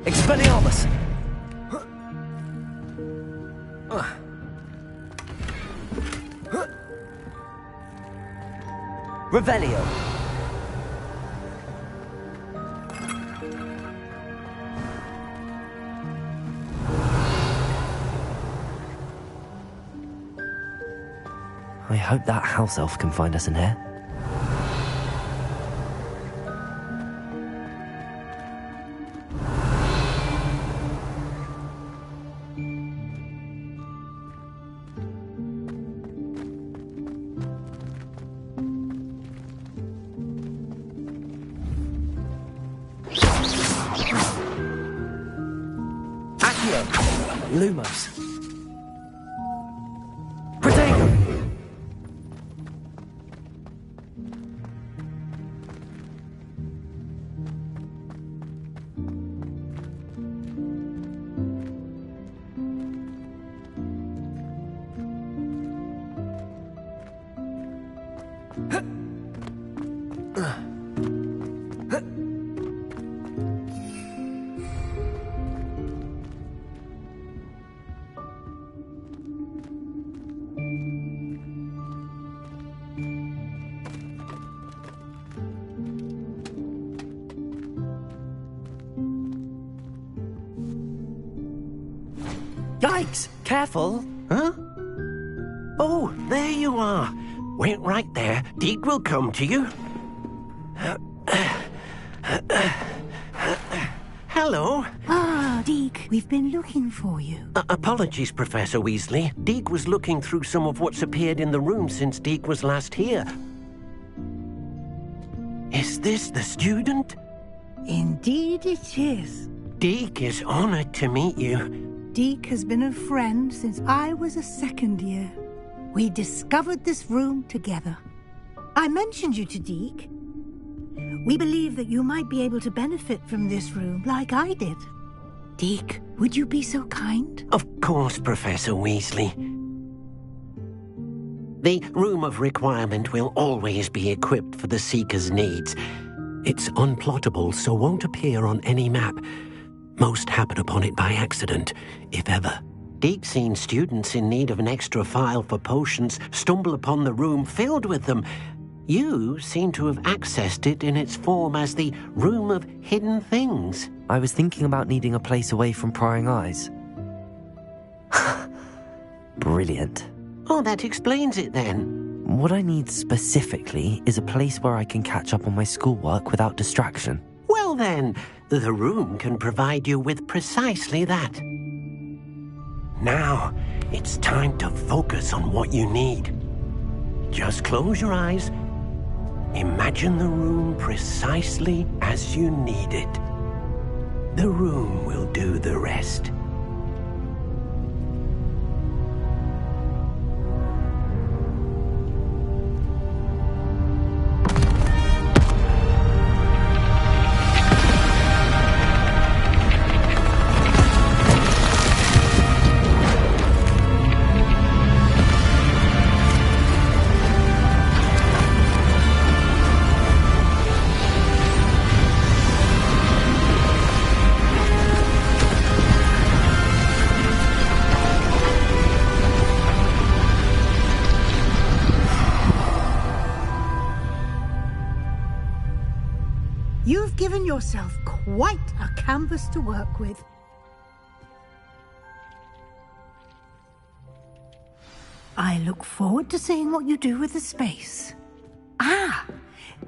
Expelliarmus! Revelio! I hope that house elf can find us in here. Lumos. Protego! Yikes! Careful! Huh? Oh, there you are. Wait right there. Deke will come to you. Hello. Ah, Deke, we've been looking for you. Apologies, Professor Weasley. Deke was looking through some of what's appeared in the room since Deke was last here. Is this the student? Indeed it is. Deke is honored to meet you. Deke has been a friend since I was a second year. We discovered this room together. I mentioned you to Deke. We believe that you might be able to benefit from this room like I did. Deke, would you be so kind? Of course, Professor Weasley. The Room of Requirement will always be equipped for the Seeker's needs. It's unplottable, so won't appear on any map. Most happen upon it by accident, if ever. Deke's seen students in need of an extra file for potions stumble upon the room filled with them. You seem to have accessed it in its form as the Room of Hidden Things. I was thinking about needing a place away from prying eyes. Brilliant. Oh, that explains it then. What I need specifically is a place where I can catch up on my schoolwork without distraction. Well Well then, the room can provide you with precisely that. Now, it's time to focus on what you need. Just close your eyes. Imagine the room precisely as you need it. The room will do the rest. You've given yourself quite a canvas to work with. I look forward to seeing what you do with the space. Ah,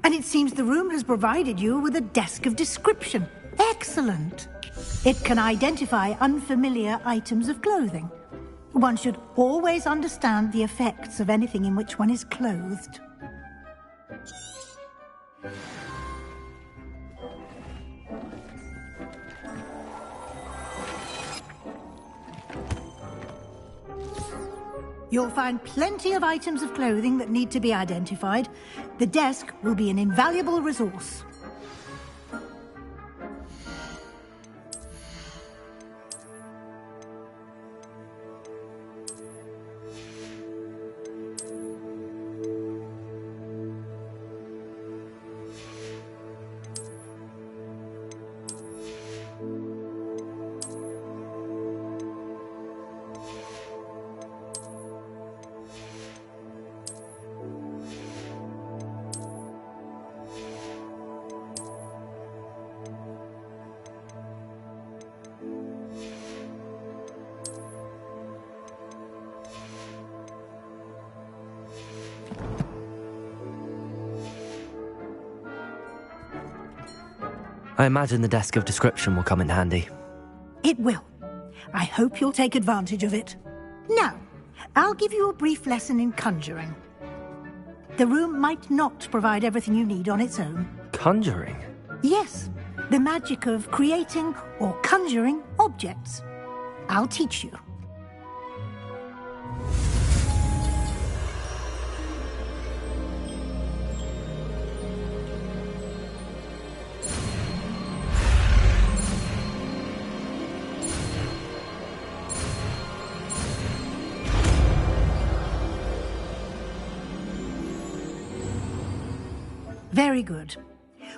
and it seems the room has provided you with a desk of description. Excellent. It can identify unfamiliar items of clothing. One should always understand the effects of anything in which one is clothed. You'll find plenty of items of clothing that need to be identified. The desk will be an invaluable resource. I imagine the desk of description will come in handy. It will. I hope you'll take advantage of it. Now, I'll give you a brief lesson in conjuring. The room might not provide everything you need on its own. Conjuring? Yes, the magic of creating or conjuring objects. I'll teach you. Very good.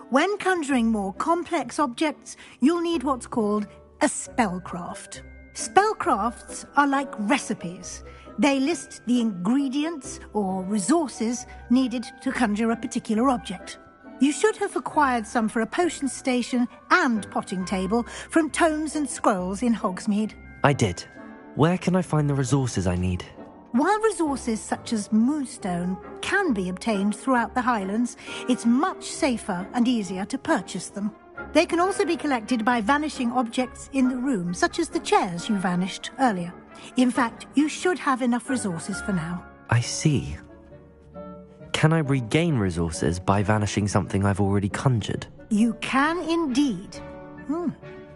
When conjuring more complex objects, you'll need what's called a spellcraft. Spellcrafts are like recipes. They list the ingredients or resources needed to conjure a particular object. You should have acquired some for a potion station and potting table from tomes and scrolls in Hogsmeade. I did. Where can I find the resources I need? While resources such as moonstone can be obtained throughout the Highlands, it's much safer and easier to purchase them. They can also be collected by vanishing objects in the room, such as the chairs you vanished earlier. In fact, you should have enough resources for now. I see. Can I regain resources by vanishing something I've already conjured? You can indeed.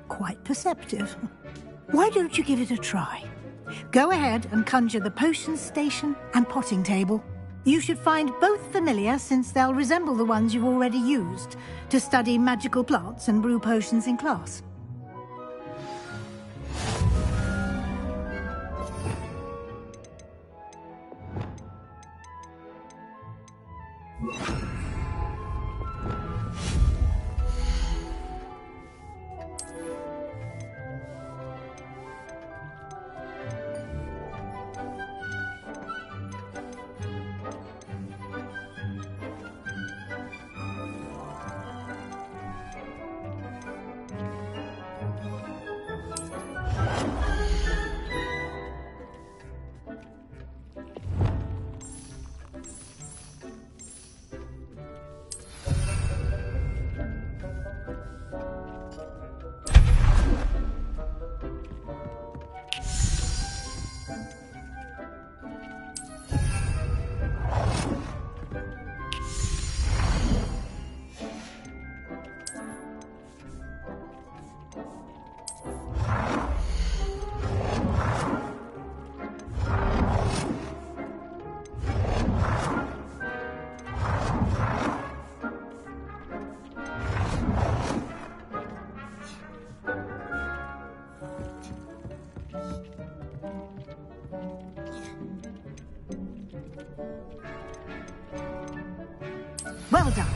Quite perceptive. Why don't you give it a try? Go ahead and conjure the potion station and potting table. You should find both familiar, since they'll resemble the ones you've already used to study magical plants and brew potions in class. Well done.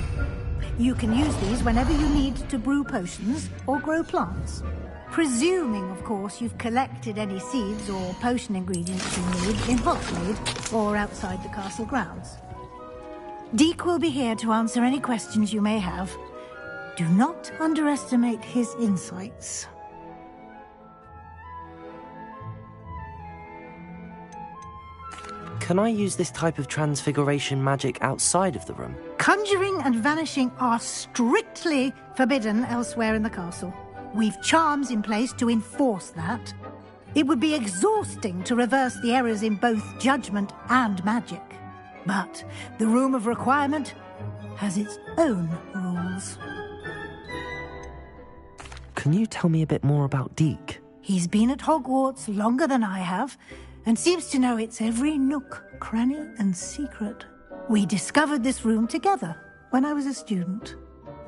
You can use these whenever you need to brew potions or grow plants. Presuming, of course, you've collected any seeds or potion ingredients you need in Hogsmeade or outside the castle grounds. Deek will be here to answer any questions you may have. Do not underestimate his insights. Can I use this type of transfiguration magic outside of the room? Conjuring and vanishing are strictly forbidden elsewhere in the castle. We've charms in place to enforce that. It would be exhausting to reverse the errors in both judgment and magic. But the Room of Requirement has its own rules. Can you tell me a bit more about Deek? He's been at Hogwarts longer than I have, and seems to know its every nook, cranny, and secret. We discovered this room together when I was a student.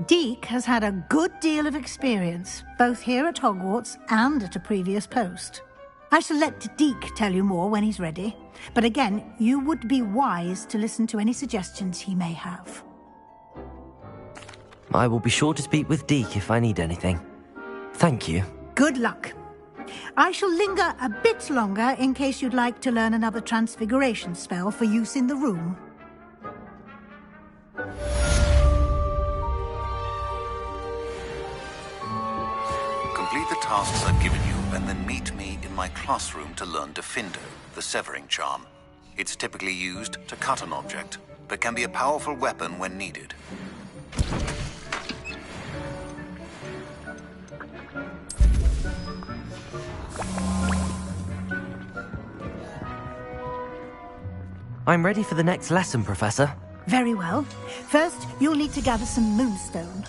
Deek has had a good deal of experience, both here at Hogwarts and at a previous post. I shall let Deek tell you more when he's ready, but again, you would be wise to listen to any suggestions he may have. I will be sure to speak with Deek if I need anything. Thank you. Good luck. I shall linger a bit longer in case you'd like to learn another transfiguration spell for use in the room. Complete the tasks I've given you and then meet me in my classroom to learn Defender, the severing charm. It's typically used to cut an object, but can be a powerful weapon when needed. I'm ready for the next lesson, Professor. Very well. First, you'll need to gather some moonstone.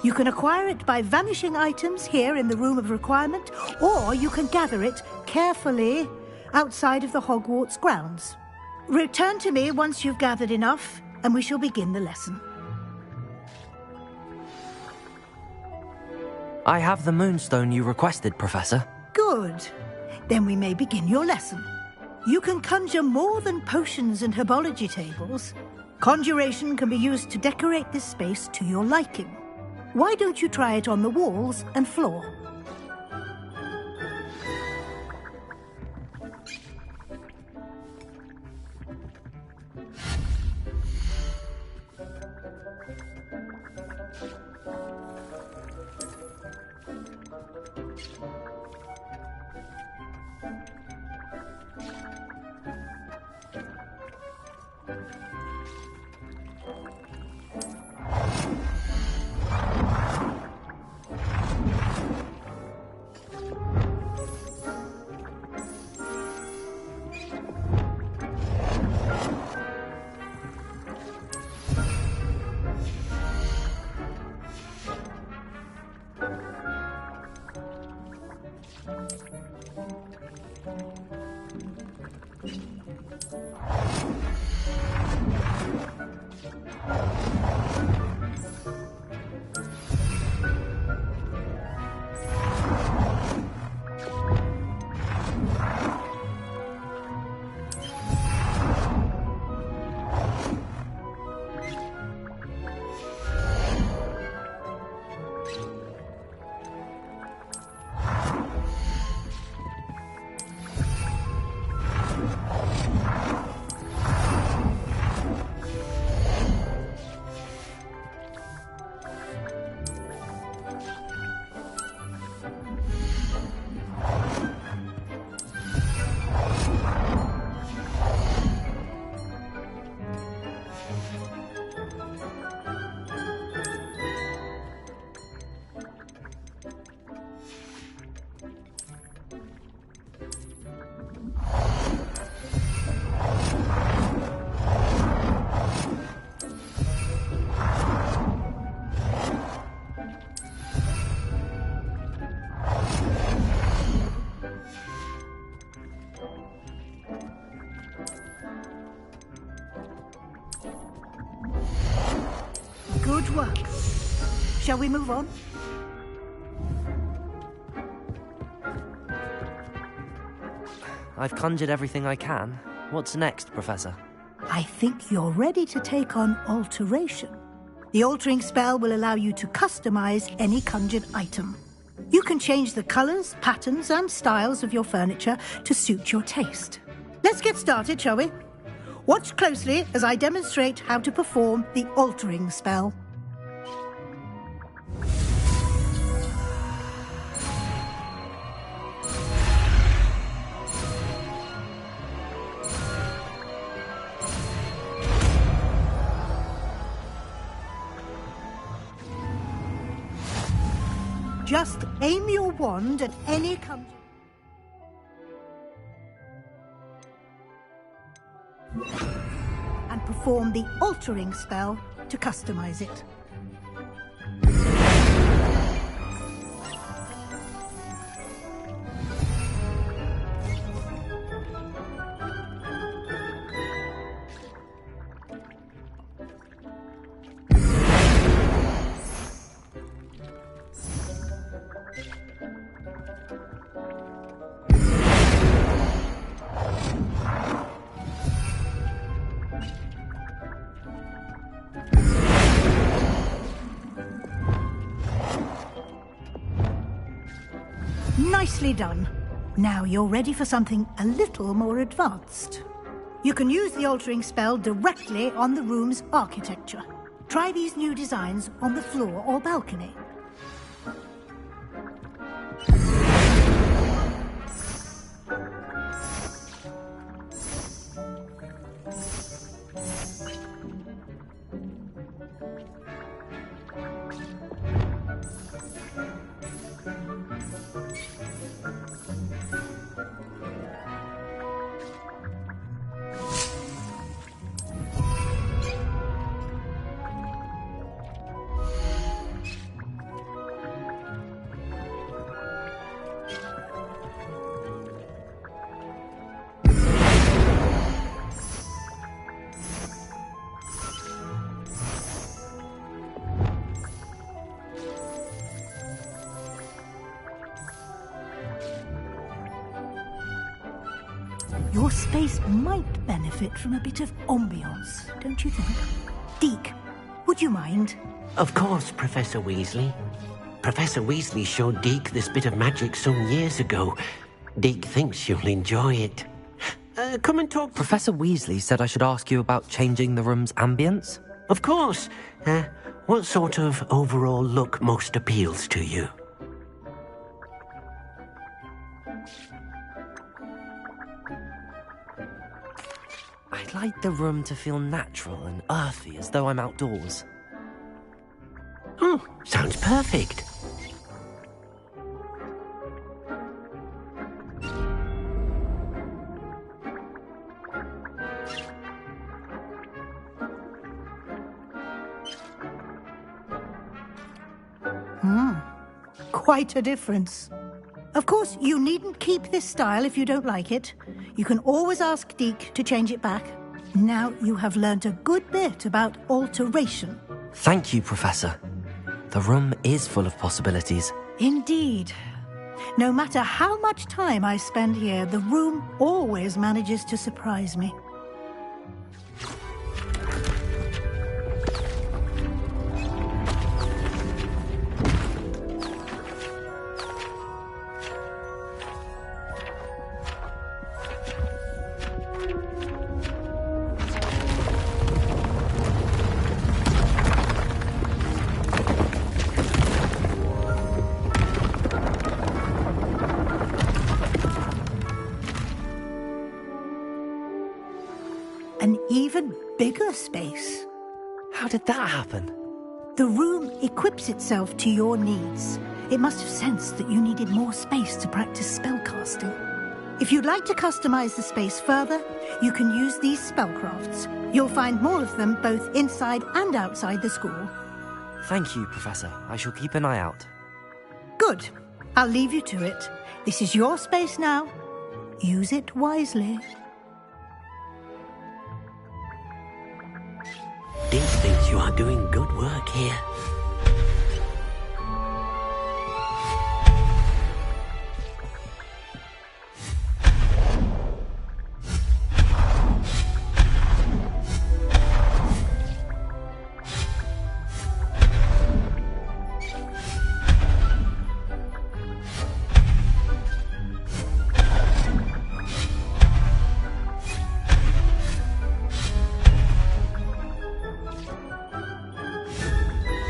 You can acquire it by vanishing items here in the Room of Requirement, or you can gather it carefully outside of the Hogwarts grounds. Return to me once you've gathered enough, and we shall begin the lesson. I have the moonstone you requested, Professor. Good. Then we may begin your lesson. You can conjure more than potions and herbology tables. Conjuration can be used to decorate this space to your liking. Why don't you try it on the walls and floor? Good work. Shall we move on? I've conjured everything I can. What's next, Professor? I think you're ready to take on alteration. The altering spell will allow you to customize any conjured item. You can change the colors, patterns, and styles of your furniture to suit your taste. Let's get started, shall we? Watch closely as I demonstrate how to perform the altering spell. Just aim your wand at any conjured... and perform the altering spell to customize it. Nicely done. Now you're ready for something a little more advanced. You can use the altering spell directly on the room's architecture. Try these new designs on the floor or balcony. Your space might benefit from a bit of ambiance, don't you think? Deke, would you mind? Of course, Professor Weasley. Professor Weasley showed Deke this bit of magic some years ago. Deke thinks you'll enjoy it. Come and talk. Professor Weasley said I should ask you about changing the room's ambience. Of course. What sort of overall look most appeals to you? I'd like the room to feel natural and earthy, as though I'm outdoors. Oh, sounds perfect. Quite a difference. Of course, you needn't keep this style if you don't like it. You can always ask Deke to change it back. Now you have learnt a good bit about alteration. Thank you, Professor. The room is full of possibilities. Indeed. No matter how much time I spend here, the room always manages to surprise me. An even bigger space. How did that happen? The room equips itself to your needs. It must have sensed that you needed more space to practice spellcasting. If you'd like to customize the space further, you can use these spellcrafts. You'll find more of them both inside and outside the school. Thank you, Professor. I shall keep an eye out. Good. I'll leave you to it. This is your space now. Use it wisely. Deke thinks you are doing good work here.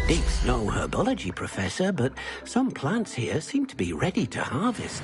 Deep snow herbology, Professor, but some plants here seem to be ready to harvest.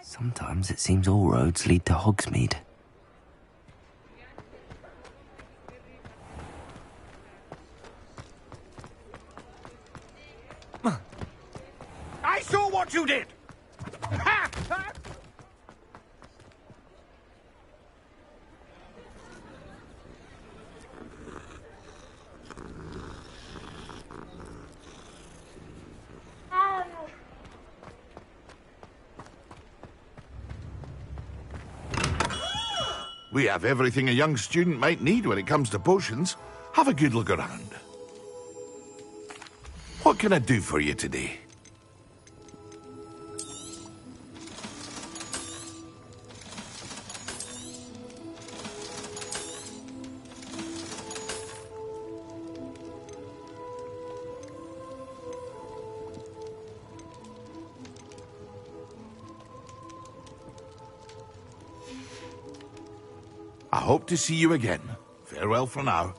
Sometimes it seems all roads lead to Hogsmeade. I saw what you did! Ha! We have everything a young student might need when it comes to potions. Have a good look around. What can I do for you today? I hope to see you again. Farewell for now.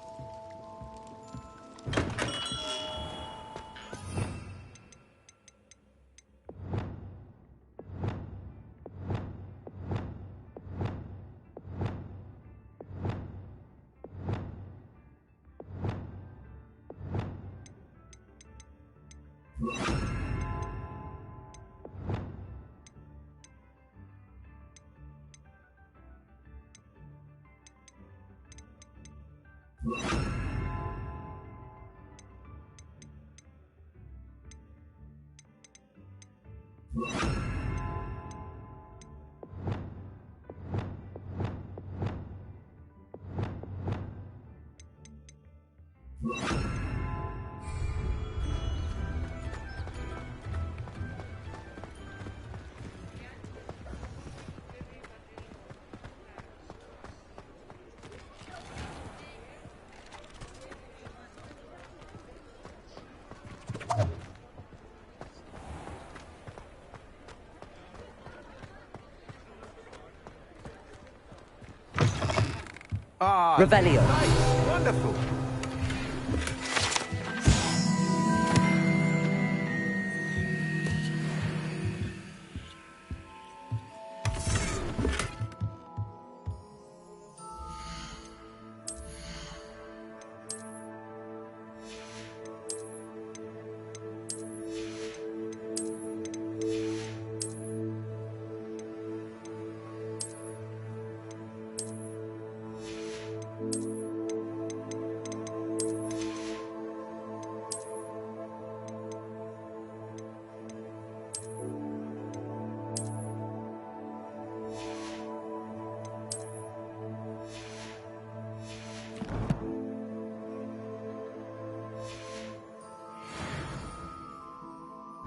Revelio. Nice. Wonderful.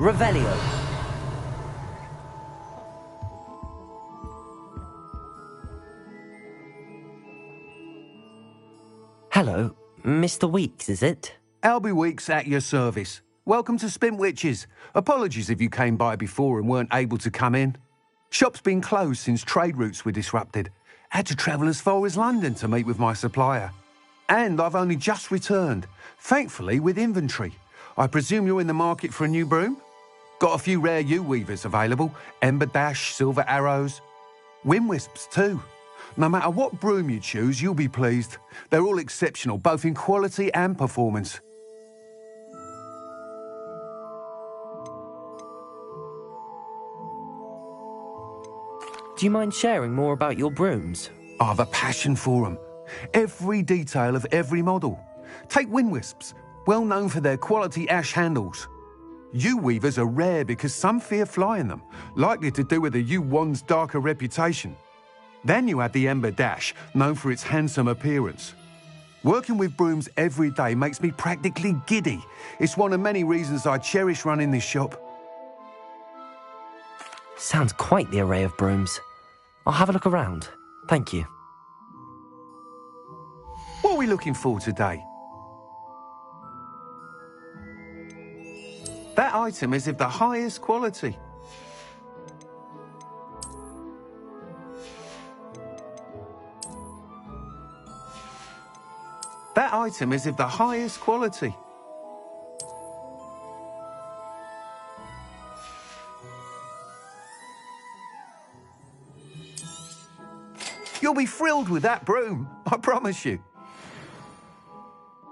Revelio. Hello, Mr. Weeks, is it? Albie Weeks at your service. Welcome to Spintwitches. Apologies if you came by before and weren't able to come in. Shop's been closed since trade routes were disrupted. Had to travel as far as London to meet with my supplier. And I've only just returned, thankfully with inventory. I presume you're in the market for a new broom? Got a few rare yew-weavers available. Ember Dash, Silver Arrows. Wind Wisps too. No matter what broom you choose, you'll be pleased. They're all exceptional, both in quality and performance. Do you mind sharing more about your brooms? I have a passion for them. Every detail of every model. Take Wind Wisps, well known for their quality ash handles. Yew-weavers are rare because some fear flying them, likely to do with the yew wand's darker reputation. Then you have the Ember Dash, known for its handsome appearance. Working with brooms every day makes me practically giddy. It's one of many reasons I cherish running this shop. Sounds quite the array of brooms. I'll have a look around. Thank you. What are we looking for today? That item is of the highest quality. That item is of the highest quality. You'll be thrilled with that broom, I promise you.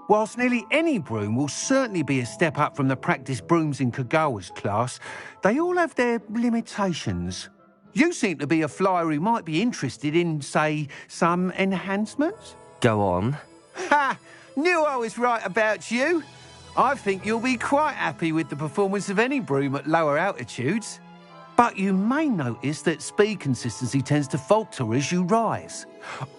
Whilst nearly any broom will certainly be a step up from the practice brooms in Kagawa's class, they all have their limitations. You seem to be a flyer who might be interested in, say, some enhancements? Go on. Ha! Knew I was right about you. I think you'll be quite happy with the performance of any broom at lower altitudes. But you may notice that speed consistency tends to falter as you rise.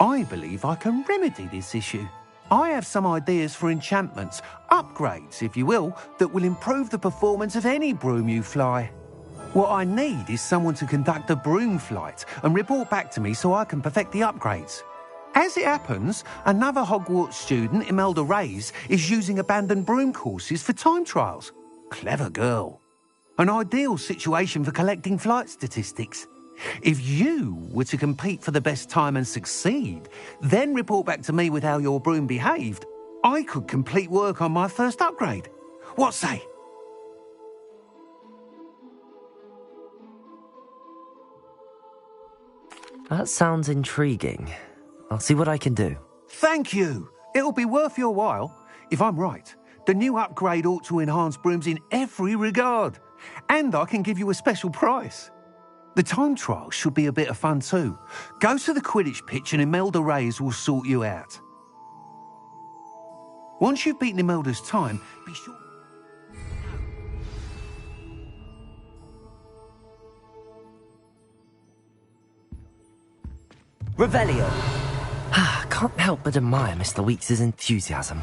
I believe I can remedy this issue. I have some ideas for enchantments, upgrades, if you will, that will improve the performance of any broom you fly. What I need is someone to conduct a broom flight and report back to me so I can perfect the upgrades. As it happens, another Hogwarts student, Imelda Reyes, is using abandoned broom courses for time trials. Clever girl. An ideal situation for collecting flight statistics. If you were to compete for the best time and succeed, then report back to me with how your broom behaved, I could complete work on my first upgrade. What say? That sounds intriguing. I'll see what I can do. Thank you. It'll be worth your while. If I'm right, the new upgrade ought to enhance brooms in every regard. And I can give you a special price. The time trial should be a bit of fun too. Go to the Quidditch pitch and Imelda Reyes will sort you out. Once you've beaten Imelda's time, be sure... Revelio. Can't help but admire Mr. Weeks' enthusiasm.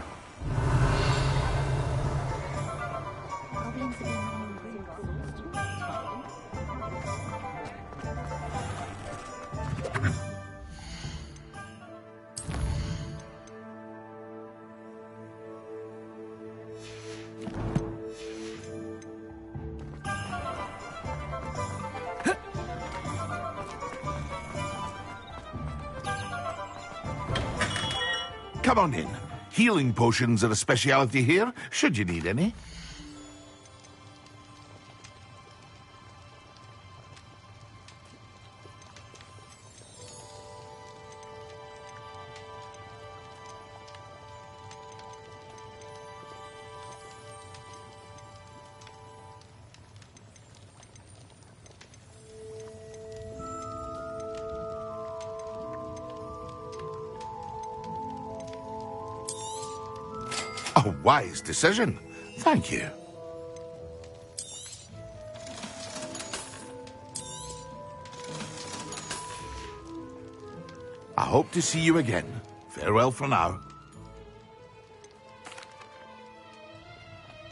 Come on in. Healing potions are a speciality here, should you need any. A wise decision. Thank you. I hope to see you again. Farewell for now.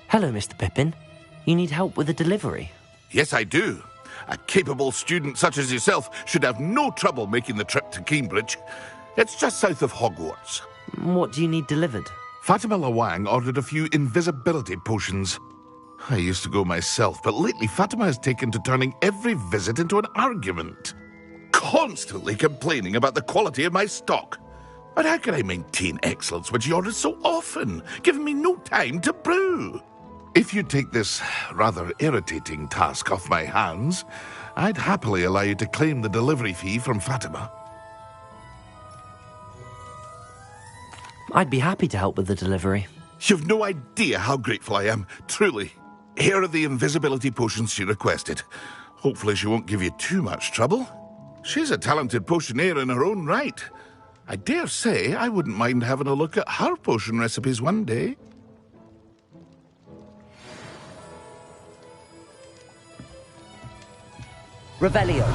Hello, Mr. Pippin. You need help with a delivery? Yes, I do. A capable student such as yourself should have no trouble making the trip to Cambridge. It's just south of Hogwarts. What do you need delivered? Fatima Lawang ordered a few invisibility potions. I used to go myself, but lately Fatima has taken to turning every visit into an argument. Constantly complaining about the quality of my stock. But how can I maintain excellence when she orders so often, giving me no time to brew? If you take this rather irritating task off my hands, I'd happily allow you to claim the delivery fee from Fatima. I'd be happy to help with the delivery. You've no idea how grateful I am, truly. Here are the invisibility potions she requested. Hopefully she won't give you too much trouble. She's a talented potioneer in her own right. I dare say I wouldn't mind having a look at her potion recipes one day. Revelio.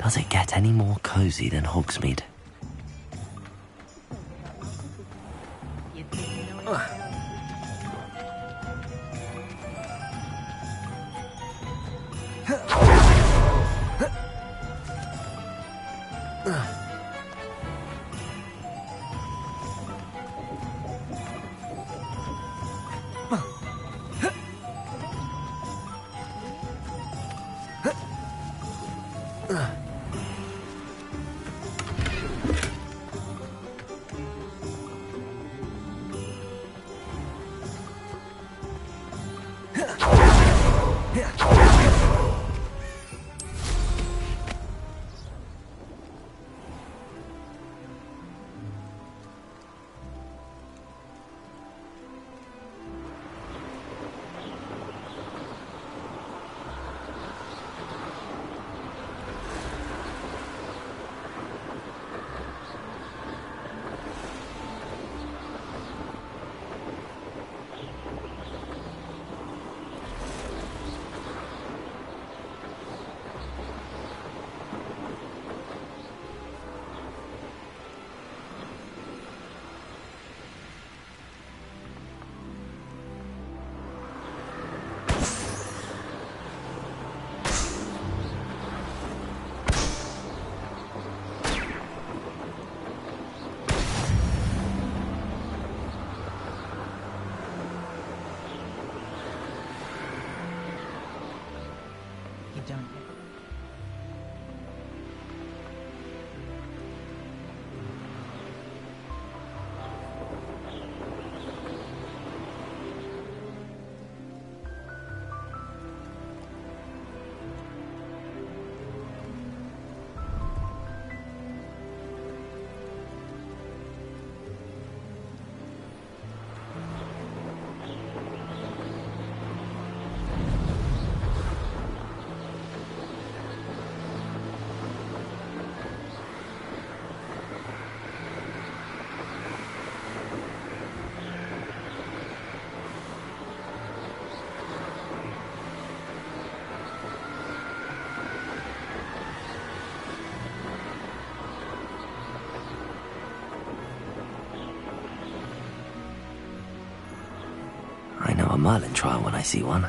Does it get any more cozy than Hogsmeade? I know a Merlin trial when I see one.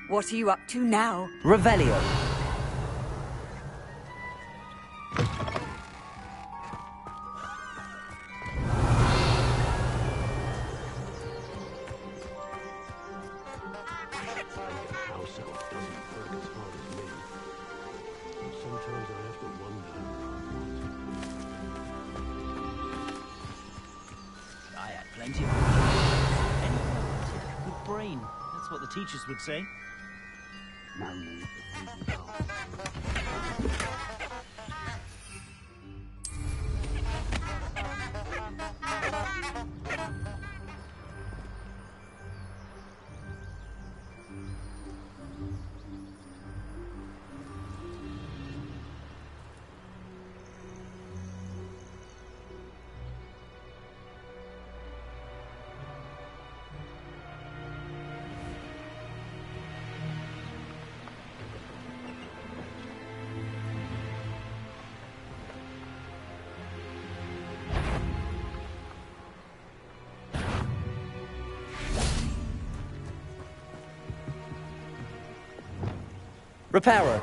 What are you up to now? Revelio. I had plenty of anything I wanted. Good brain. That's what the teachers would say. Reparo.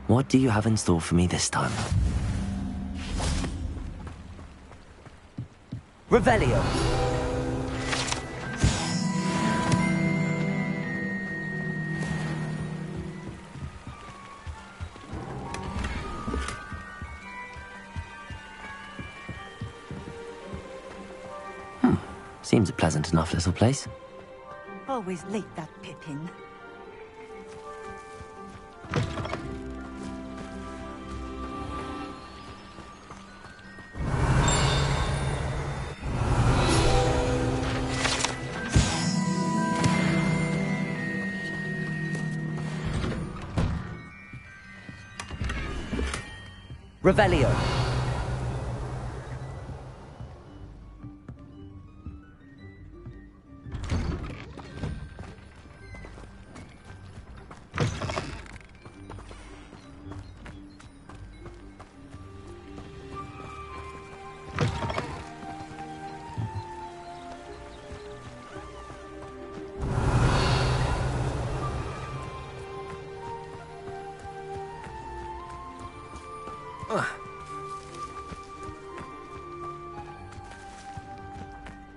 What do you have in store for me this time? Revelio. Seems a pleasant enough little place. Always late, that Pippin. Revelio.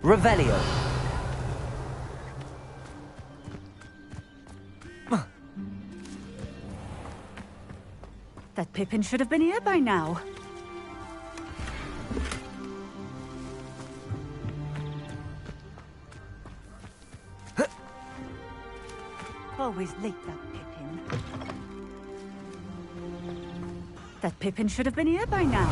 Revelio. That Pippin should have been here by now. Always late, that Pippin. That Pippin should have been here by now.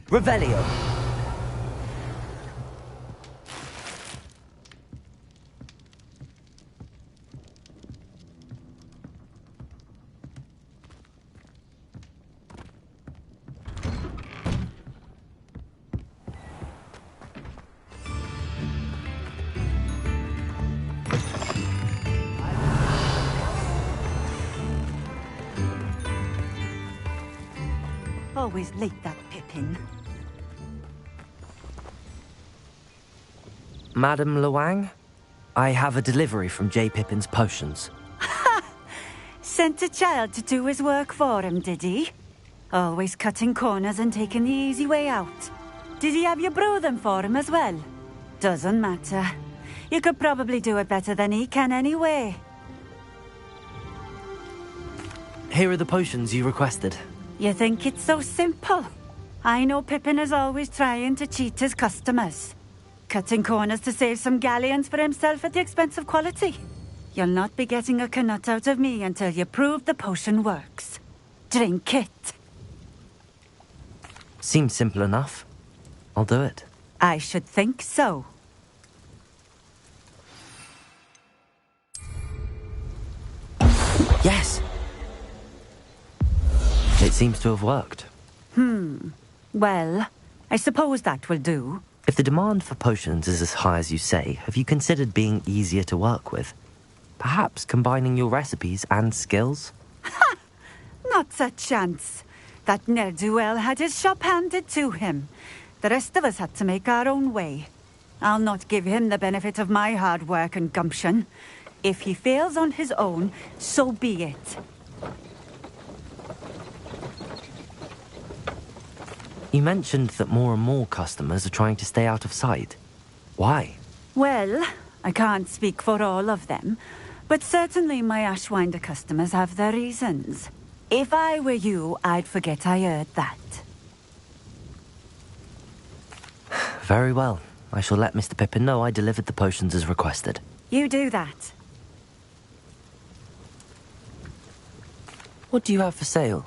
Revelio. Always late, that Pippin. Madam Luang, I have a delivery from J. Pippin's potions. Sent a child to do his work for him, did he? Always cutting corners and taking the easy way out. Did he have you brew them for him as well? Doesn't matter. You could probably do it better than he can anyway. Here are the potions you requested. You think it's so simple? I know Pippin is always trying to cheat his customers. Cutting corners to save some galleons for himself at the expense of quality. You'll not be getting a canut out of me until you prove the potion works. Drink it. Seems simple enough. I'll do it. I should think so. Yes! It seems to have worked. Well, I suppose that will do. If the demand for potions is as high as you say, have you considered being easier to work with? Perhaps combining your recipes and skills? Not a chance. That ne'er-do-well had his shop handed to him. The rest of us had to make our own way. I'll not give him the benefit of my hard work and gumption. If he fails on his own, so be it. You mentioned that more and more customers are trying to stay out of sight. Why? Well, I can't speak for all of them, but certainly my Ashwinder customers have their reasons. If I were you, I'd forget I heard that. Very well. I shall let Mr. Pippin know I delivered the potions as requested. You do that. What do you have for sale?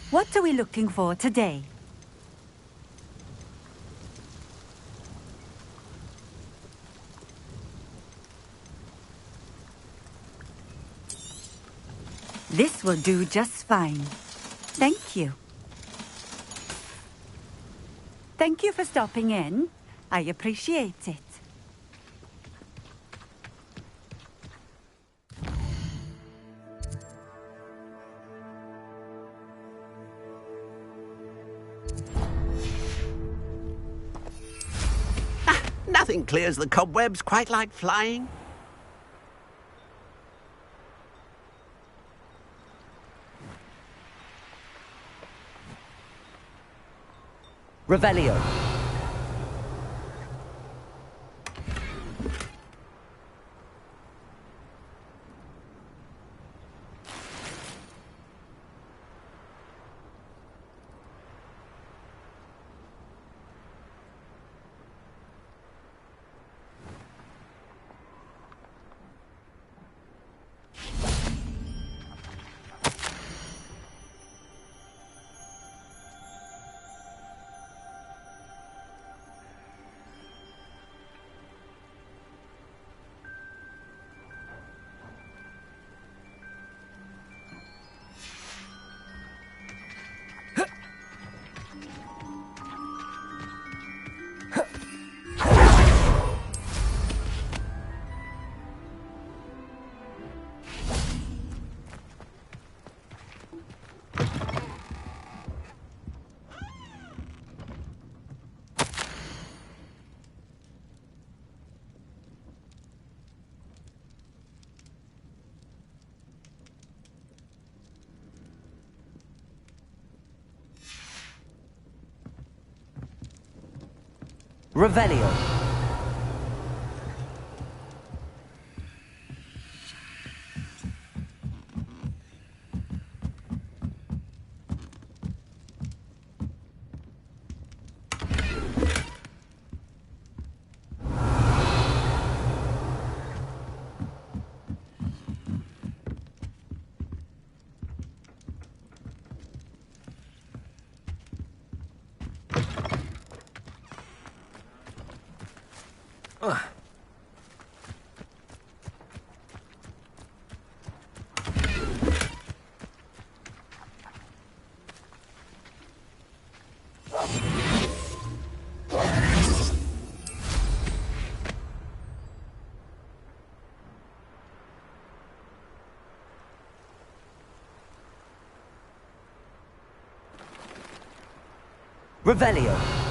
What are we looking for today? This will do just fine. Thank you. Thank you for stopping in. I appreciate it. Nothing clears the cobwebs quite like flying. Revelio. Revelio. Revelio.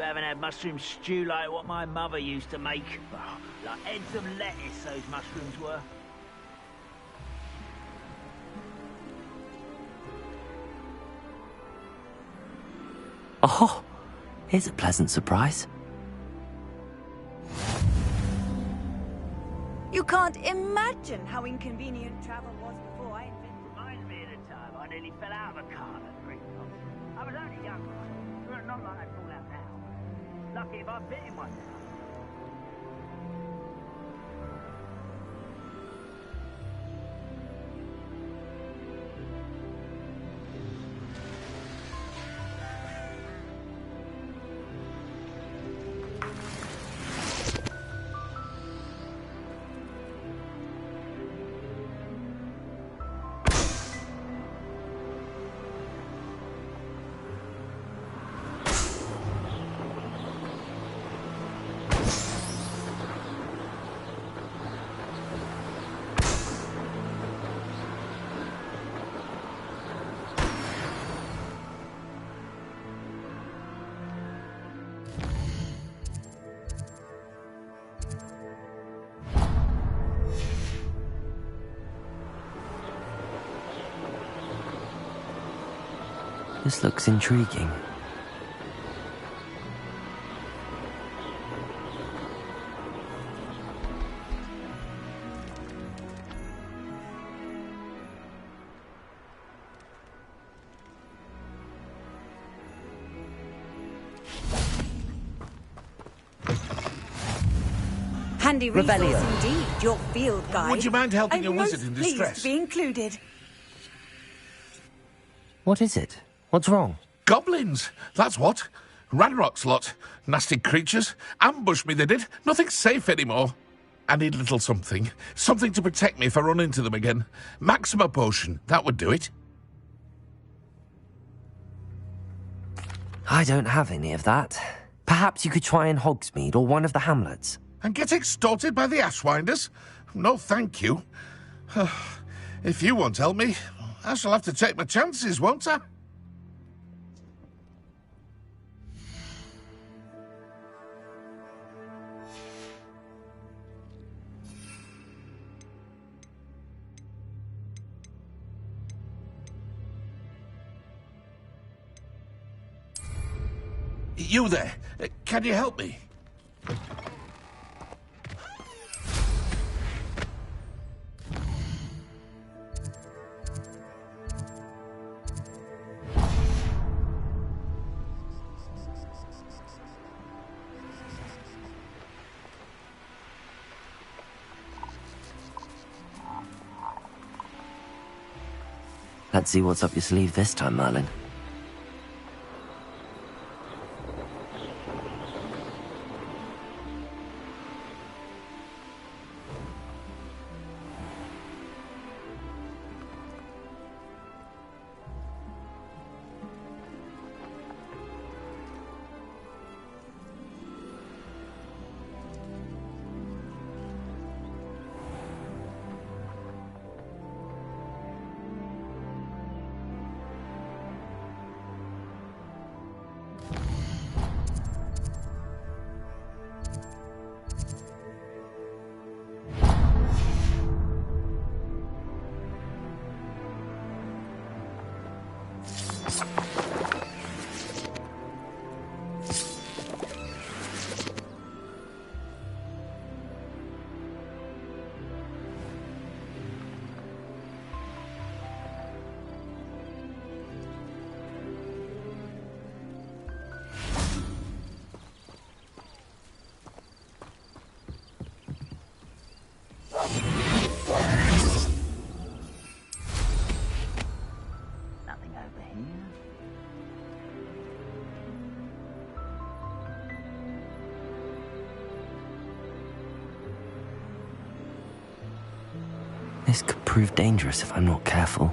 haven't had mushroom stew like what my mother used to make. Oh, like heads of lettuce, those mushrooms were. Oh, here's a pleasant surprise. You can't imagine how inconvenient travel was before I invented... Reminds me of the time I nearly fell out of a car at Greencross. I was only young, but not like I fall out now. Lucky if I bit in one. This looks intriguing. Handy resource Rebellion. indeed, your field guide. Would you mind helping a I'm wizard most in pleased distress? to be included. What is it? What's wrong? Goblins, that's what. Ranrock's lot. Nasty creatures. Ambushed me, they did. Nothing's safe anymore. I need a little something. Something to protect me if I run into them again. Maxima potion, that would do it. I don't have any of that. Perhaps you could try in Hogsmeade or one of the hamlets. And get extorted by the Ashwinders? No, thank you. If you won't help me, I shall have to take my chances, won't I? You there, can you help me? Let's see what's up your sleeve this time, Merlin. Nothing over here. This could prove dangerous if I'm not careful.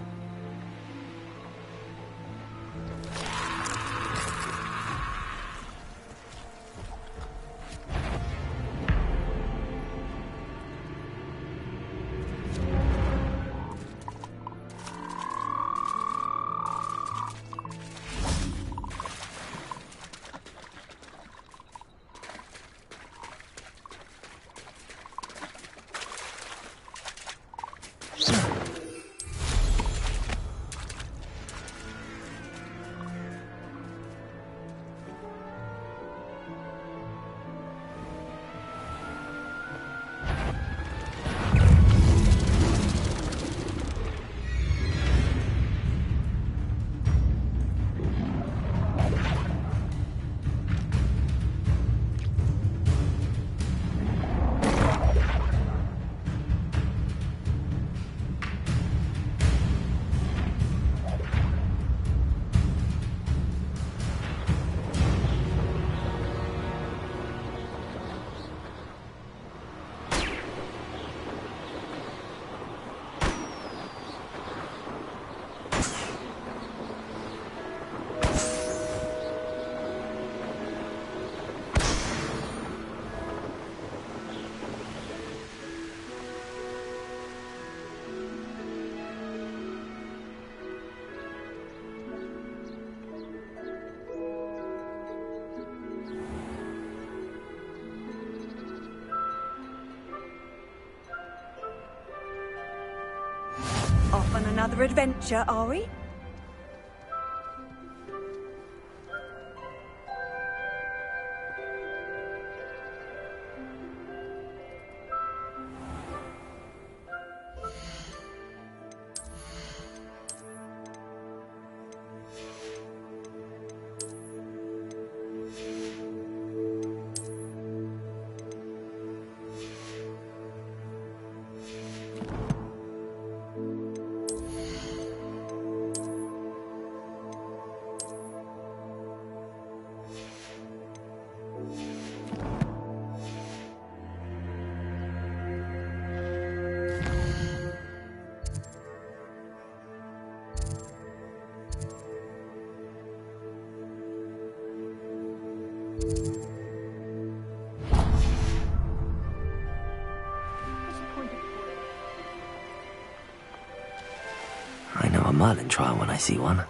another adventure, are we? I know a Merlin trial when I see one.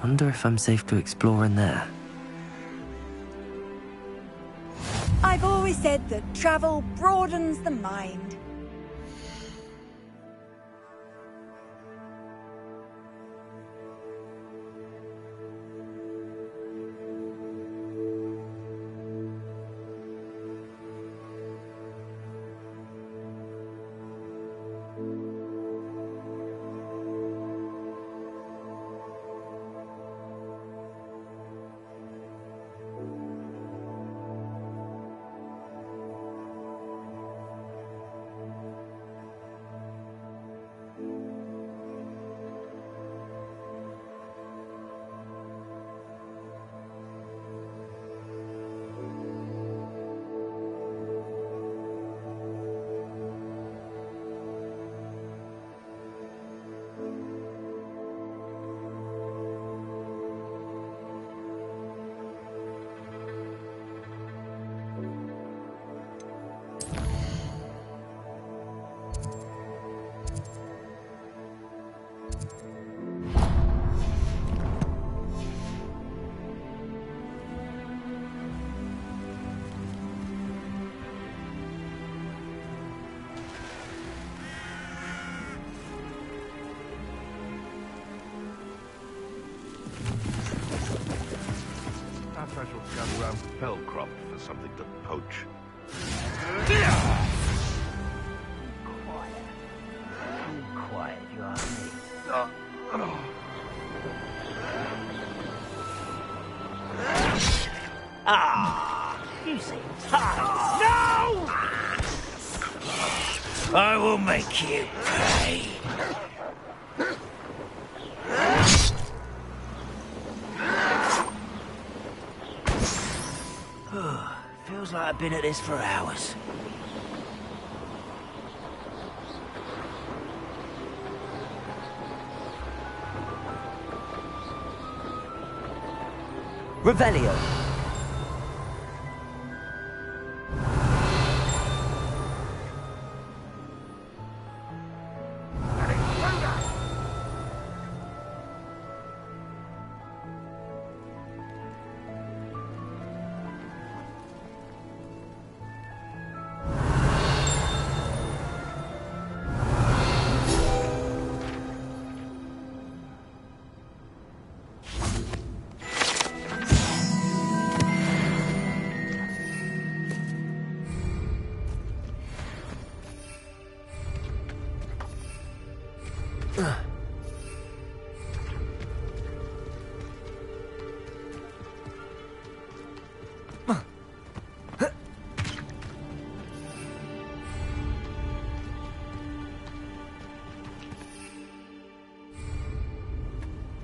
Wonder if I'm safe to explore in there. I've always said that travel broadens the mind. Perhaps I shall scout around Fellcroft for something to poach. Quiet, you are me. You seem tired. No! I will make you pay. Feels like I've been at this for hours. Revelio.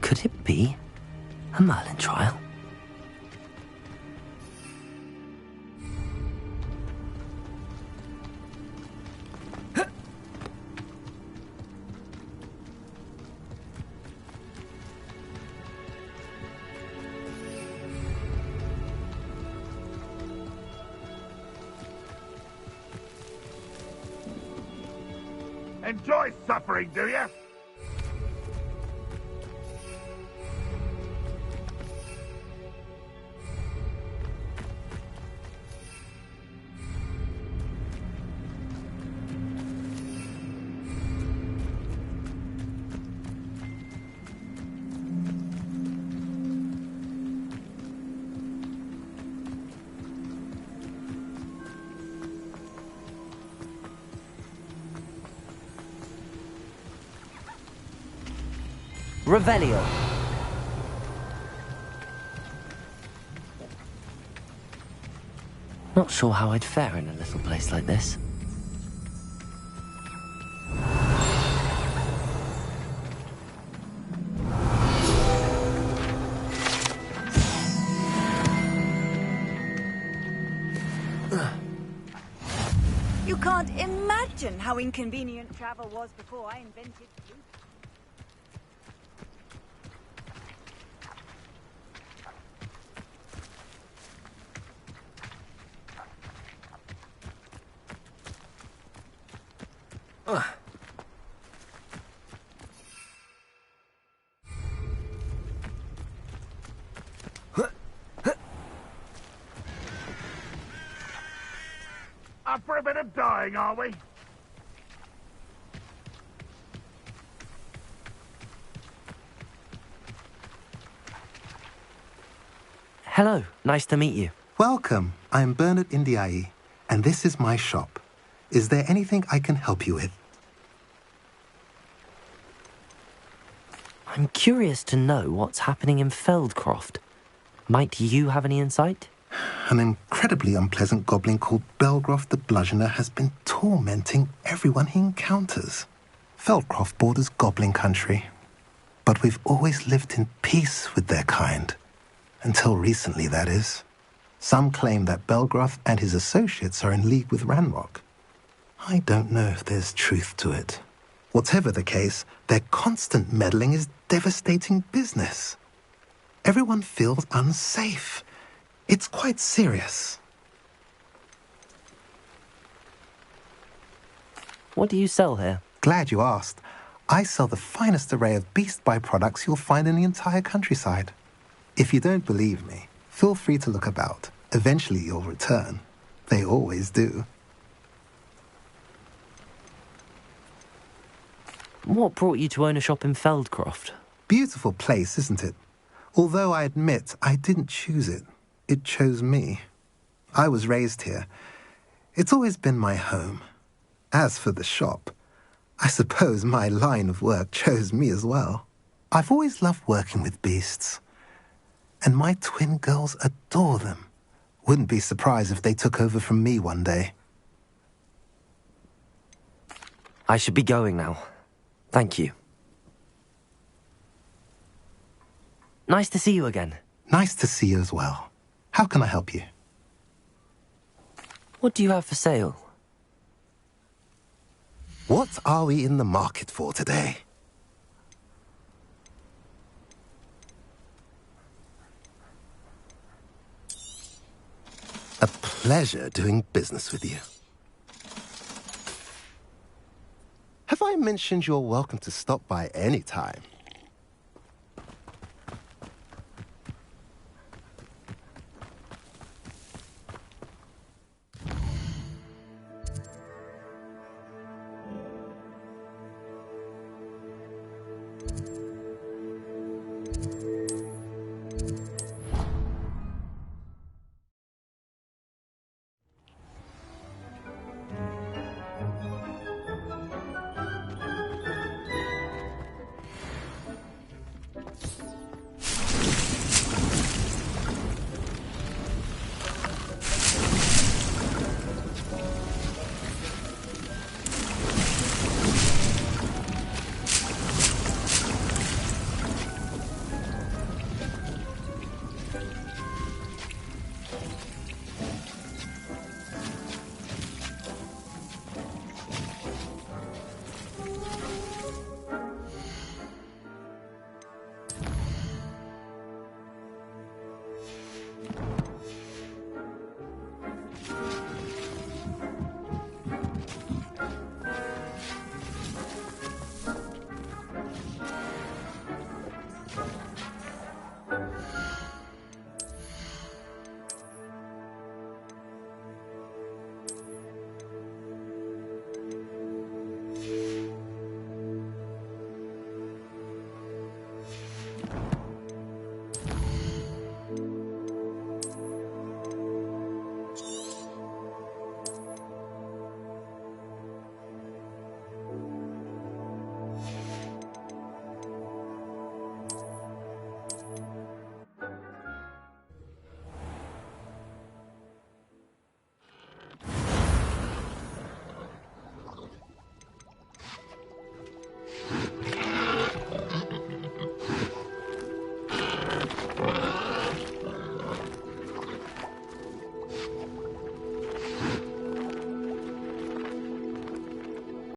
Could it be a Merlin trial? Enjoy suffering, do you? Revelio. Not sure how I'd fare in a little place like this. You can't imagine how inconvenient travel was before I invented food. Up for a bit of dying, are we? Hello, nice to meet you. Welcome. I'm Bernard Indiai, and this is my shop. Is there anything I can help you with? I'm curious to know what's happening in Feldcroft. Might you have any insight? An incredibly unpleasant goblin called Belgroth the Bludgeoner has been tormenting everyone he encounters. Feldcroft borders goblin country, but we've always lived in peace with their kind. Until recently, that is. Some claim that Belgroth and his associates are in league with Ranrock. I don't know if there's truth to it. Whatever the case, their constant meddling is devastating business. Everyone feels unsafe. It's quite serious. What do you sell here? Glad you asked. I sell the finest array of beast byproducts you'll find in the entire countryside. If you don't believe me, feel free to look about. Eventually you'll return. They always do. What brought you to own a shop in Feldcroft? Beautiful place, isn't it? Although I admit I didn't choose it. It chose me. I was raised here. It's always been my home. As for the shop, I suppose my line of work chose me as well. I've always loved working with beasts. And my twin girls adore them. Wouldn't be surprised if they took over from me one day. I should be going now. Thank you. Nice to see you again. Nice to see you as well. How can I help you? What do you have for sale? What are we in the market for today? A pleasure doing business with you. Have I mentioned you're welcome to stop by any time?